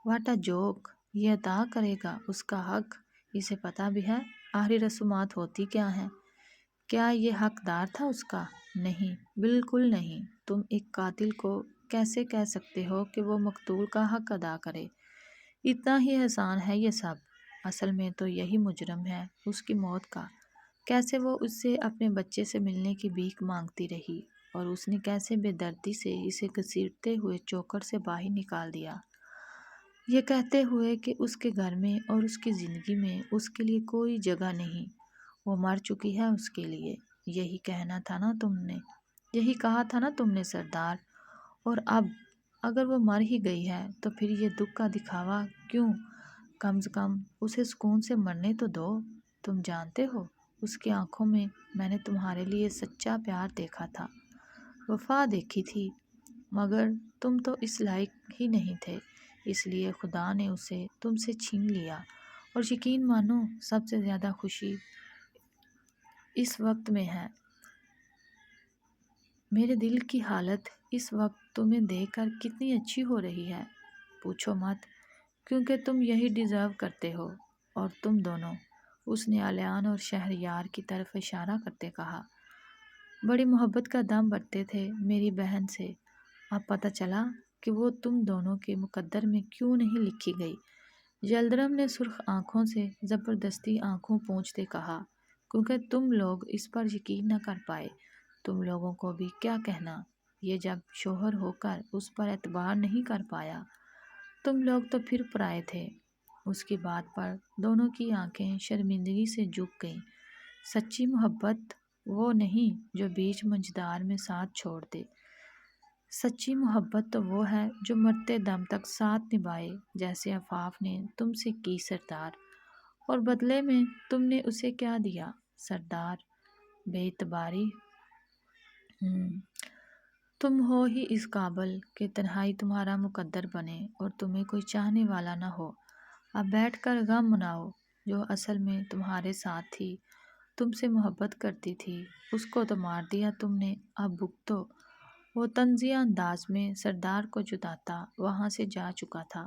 واٹ اے جوک! یہ ادا کرے گا اس کا حق، اسے پتہ بھی ہے آخری رسومات ہوتی کیا ہیں؟ کیا یہ حقدار تھا اس کا؟ نہیں، بالکل نہیں۔ تم ایک قاتل کو کیسے کہہ سکتے ہو کہ وہ مقتول کا حق ادا کرے؟ اتنا ہی آسان ہے یہ سب۔ اصل میں تو یہی مجرم ہے اس کی موت کا۔ کیسے وہ اس سے اپنے بچے سے ملنے کی بھیک مانگتی رہی، اور اس نے کیسے بے دردی سے اسے گھسیٹتے ہوئے چوکر سے باہر نکال دیا، یہ کہتے ہوئے کہ اس کے گھر میں اور اس کی زندگی میں اس کے لیے کوئی جگہ نہیں، وہ مر چکی ہے اس کے لیے۔ یہی کہنا تھا نا تم نے، یہی کہا تھا نا تم نے سردار؟ اور اب اگر وہ مر ہی گئی ہے تو پھر یہ دکھ کا دکھاوا کیوں؟ کم سے کم اسے سکون سے مرنے تو دو۔ تم جانتے ہو، اس کی آنکھوں میں نے تمہارے لیے سچا پیار دیکھا تھا، وفا دیکھی تھی، مگر تم تو اس لائق ہی نہیں تھے، اس لیے خدا نے اسے تم سے چھین لیا۔ اور یقین مانو، سب سے زیادہ خوشی اس وقت میں ہے۔ میرے دل کی حالت اس وقت تمہیں دیکھ کر کتنی اچھی ہو رہی ہے، پوچھو مت، کیونکہ تم یہی ڈیزرو کرتے ہو۔ اور تم دونوں، اس نے آلیان اور شہریار کی طرف اشارہ کرتے کہا، بڑی محبت کا دم بھرتے تھے میری بہن سے، اب پتہ چلا کہ وہ تم دونوں کے مقدر میں کیوں نہیں لکھی گئی۔ یلدرم نے سرخ آنکھوں سے زبردستی آنکھوں پونچھتے کہا، کیونکہ تم لوگ اس پر یقین نہ کر پائے۔ تم لوگوں کو بھی کیا کہنا، یہ جب شوہر ہو کر اس پر اعتبار نہیں کر پایا، تم لوگ تو پھر پرائے تھے۔ اس کی بات پر دونوں کی آنکھیں شرمندگی سے جھک گئیں۔ سچی محبت وہ نہیں جو بیچ منجدار میں ساتھ چھوڑ دے، سچی محبت تو وہ ہے جو مرتے دم تک ساتھ نبھائے، جیسے عفاف نے تم سے کی سردار۔ اور بدلے میں تم نے اسے کیا دیا سردار؟ بے اعتباری۔ تم ہو ہی اس قابل کہ تنہائی تمہارا مقدر بنے اور تمہیں کوئی چاہنے والا نہ ہو۔ اب بیٹھ کر غم مناؤ، جو اصل میں تمہارے ساتھ تھی، تم سے محبت کرتی تھی، اس کو تو مار دیا تم نے، اب بھگتو۔ وہ طنزیہ انداز میں سردار کو جتاتا وہاں سے جا چکا تھا،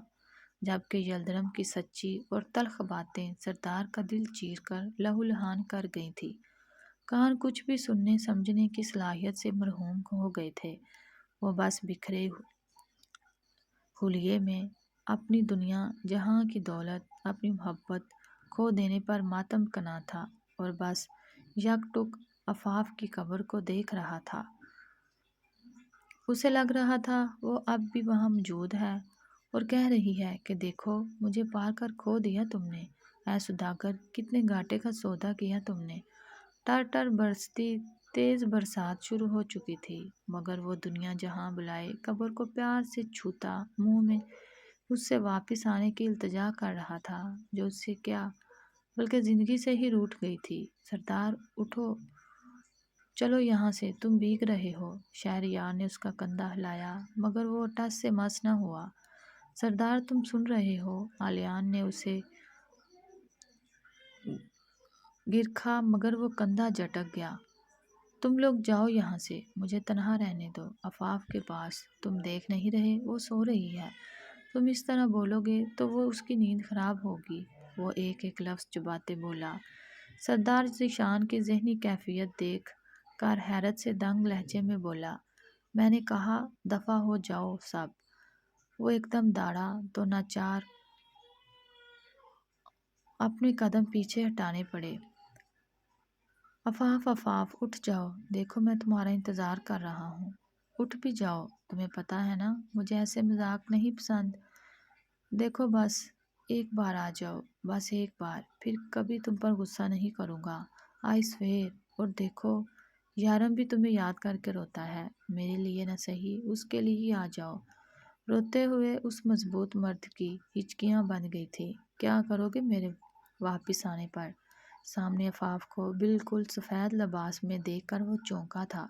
جبکہ یلدرم کی سچی اور تلخ باتیں سردار کا دل چیر کر لہو لہان کر گئی تھی۔ کان کچھ بھی سننے سمجھنے کی صلاحیت سے محروم ہو گئے تھے، وہ بس بکھرے حلیے میں اپنی دنیا جہاں کی دولت، اپنی محبت کھو دینے پر ماتم کنا تھا، اور بس یک ٹک عفاف کی قبر کو دیکھ رہا تھا۔ اسے لگ رہا تھا وہ اب بھی وہاں موجود ہے اور کہہ رہی ہے کہ دیکھو، مجھے پا کر کھو دیا تم نے، اے سوداگر، کتنے گھاٹے کا سودا کیا تم نے۔ ٹر ٹر برستی تیز برسات شروع ہو چکی تھی، مگر وہ دنیا جہاں بلائے قبر کو پیار سے چھوتا منہ میں اس سے واپس آنے کی التجا کر رہا تھا، جو اس سے کیا، بلکہ زندگی سے ہی روٹھ گئی تھی۔ سردار اٹھو، چلو یہاں سے، تم بھیگ رہے ہو۔ شہریار نے اس کا کندھا ہلایا، مگر وہ ٹس سے مس نہ ہوا۔ سردار، تم سن رہے ہو؟ آلیان نے اسے گرکھا، مگر وہ کندھا جھٹک گیا۔ تم لوگ جاؤ یہاں سے، مجھے تنہا رہنے دو عفاف کے پاس۔ تم دیکھ نہیں رہے وہ سو رہی ہے؟ تم اس طرح بولو گے تو وہ اس کی نیند خراب ہوگی۔ وہ ایک ایک لفظ چباتے بولا۔ سردار ذیشان کی ذہنی کیفیت دیکھ کر حیرت سے دنگ لہجے میں بولا، میں نے کہا دفع ہو جاؤ سب۔ وہ ایک دم دوڑا تو ناچار اپنے قدم پیچھے ہٹانے پڑے۔ آفاف آفاف اٹھ جاؤ، دیکھو میں تمہارا انتظار کر رہا ہوں۔ اٹھ بھی جاؤ، تمہیں پتہ ہے نا مجھے ایسے مذاق نہیں پسند۔ دیکھو بس ایک بار آ جاؤ، بس ایک بار، پھر کبھی تم پر غصہ نہیں کروں گا، آئی سویر۔ اور دیکھو یارم بھی تمہیں یاد کر کے روتا ہے، میرے لیے نہ صحیح اس کے لیے ہی آ جاؤ۔ روتے ہوئے اس مضبوط مرد کی ہچکیاں بن گئی تھی۔ کیا کرو گے میرے واپس آنے پر؟ سامنے آفاف کو بالکل سفید لباس میں دیکھ کر وہ چونکا تھا۔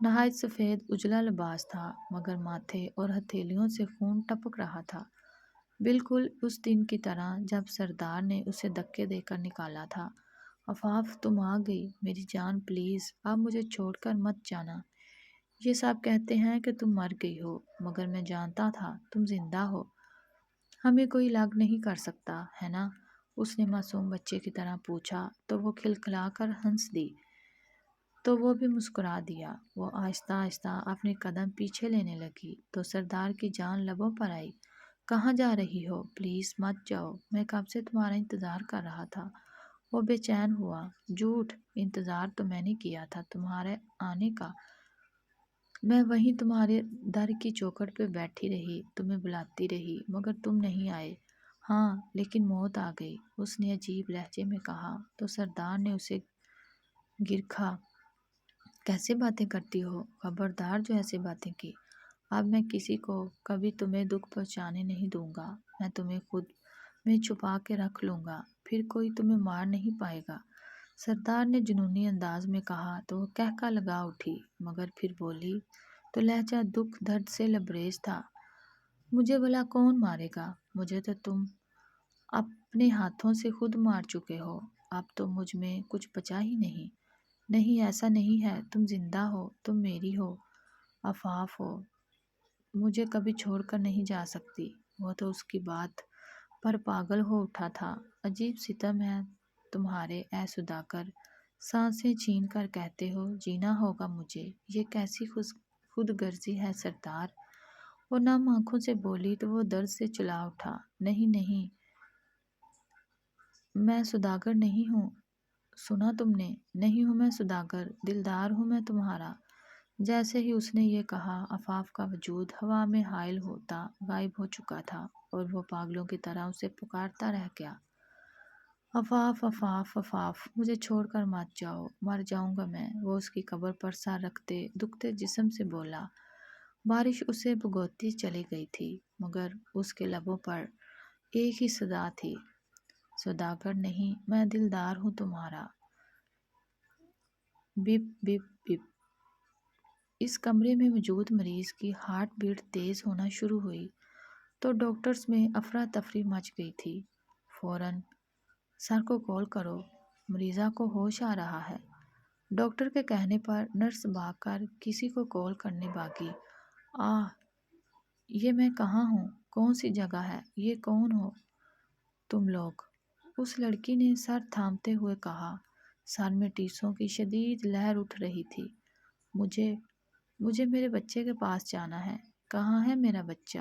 نہایت سفید اجلا لباس تھا، مگر ماتھے اور ہتھیلیوں سے خون ٹپک رہا تھا، بالکل اس دن کی طرح جب سردار نے اسے دھکے دے کر نکالا تھا۔ آفاف تم آ گئی میری جان، پلیز اب مجھے چھوڑ کر مت جانا۔ یہ سب کہتے ہیں کہ تم مر گئی ہو، مگر میں جانتا تھا تم زندہ ہو، ہمیں کوئی لگ نہیں کر سکتا ہے نا؟ اس نے معصوم بچے کی طرح پوچھا تو وہ کھلکھلا کر ہنس دی، تو وہ بھی مسکرا دیا۔ وہ آہستہ آہستہ اپنے قدم پیچھے لینے لگی تو سردار کی جان لبوں پر آئی۔ کہاں جا رہی ہو؟ پلیز مت جاؤ، میں کب سے تمہارا انتظار کر رہا تھا۔ وہ بے چین ہوا۔ جھوٹ، انتظار تو میں نے کیا تھا تمہارے آنے کا، میں وہیں تمہارے در کی چوکھٹ پہ بیٹھی رہی، تمہیں بلاتی رہی، مگر تم نہیں آئے۔ ہاں لیکن موت آ گئی، اس نے عجیب لہجے میں کہا تو سردار نے اسے گرکھا۔ کیسے باتیں کرتی ہو، خبردار جو ایسے باتیں کی۔ اب میں کسی کو کبھی تمہیں دکھ پہنچانے نہیں دوں گا، میں تمہیں خود میں چھپا کے رکھ لوں گا، پھر کوئی تمہیں مار نہیں پائے گا۔ سردار نے جنونی انداز میں کہا تو وہ کہکا لگا اٹھی، مگر پھر بولی تو لہجہ دکھ درد سے لبریز تھا۔ مجھے بھلا کون مارے گا؟ مجھے تو تم اپنے ہاتھوں سے خود مار چکے ہو، اب تو مجھ میں کچھ بچا ہی نہیں۔ نہیں ایسا نہیں ہے، تم زندہ ہو، تم میری ہو، آفاف ہو، مجھے کبھی چھوڑ کر نہیں جا سکتی۔ وہ تو اس کی بات پر پاگل ہو اٹھا تھا۔ عجیب ستم ہے تمہارے اے سداگر، سانسیں چھین کر کہتے ہو جینا ہوگا مجھے، یہ کیسی خود غرضی ہے سردار؟ وہ نم آنکھوں سے بولی تو وہ درد سے چلا اٹھا۔ نہیں نہیں، میں سداگر نہیں ہوں، سنا تم نے؟ نہیں ہوں میں سداگر، دلدار ہوں میں تمہارا۔ جیسے ہی اس نے یہ کہا آفاف کا وجود ہوا میں حائل ہوتا غائب ہو چکا تھا اور وہ پاگلوں کی طرح اسے پکارتا رہ گیا۔ آفاف آفاف آفاف، مجھے چھوڑ کر مت جاؤ، مر جاؤں گا میں۔ وہ اس کی قبر پر سر رکھتے دکھتے جسم سے بولا۔ بارش اسے بھگوتی چلی گئی تھی، مگر اس کے لبوں پر ایک ہی صدا تھی، سداگر نہیں، میں دلدار ہوں تمہارا۔ بپ بپ بپ۔ اس کمرے میں موجود مریض کی ہارٹ بیٹ تیز ہونا شروع ہوئی تو ڈاکٹرز میں افراتفری مچ گئی تھی۔ فوراً سر کو کال کرو، مریضہ کو ہوش آ رہا ہے۔ ڈاکٹر کے کہنے پر نرس بھاگ کر کسی کو کال کرنے باگی۔ یہ میں کہاں ہوں؟ کون سی جگہ ہے؟ یہ کون ہو تم لوگ؟ اس لڑکی نے سر تھامتے ہوئے کہا۔ سر میں ٹیسوں کی شدید لہر اٹھ رہی تھی۔ مجھے میرے بچے کے پاس جانا ہے۔ کہاں ہے میرا بچہ؟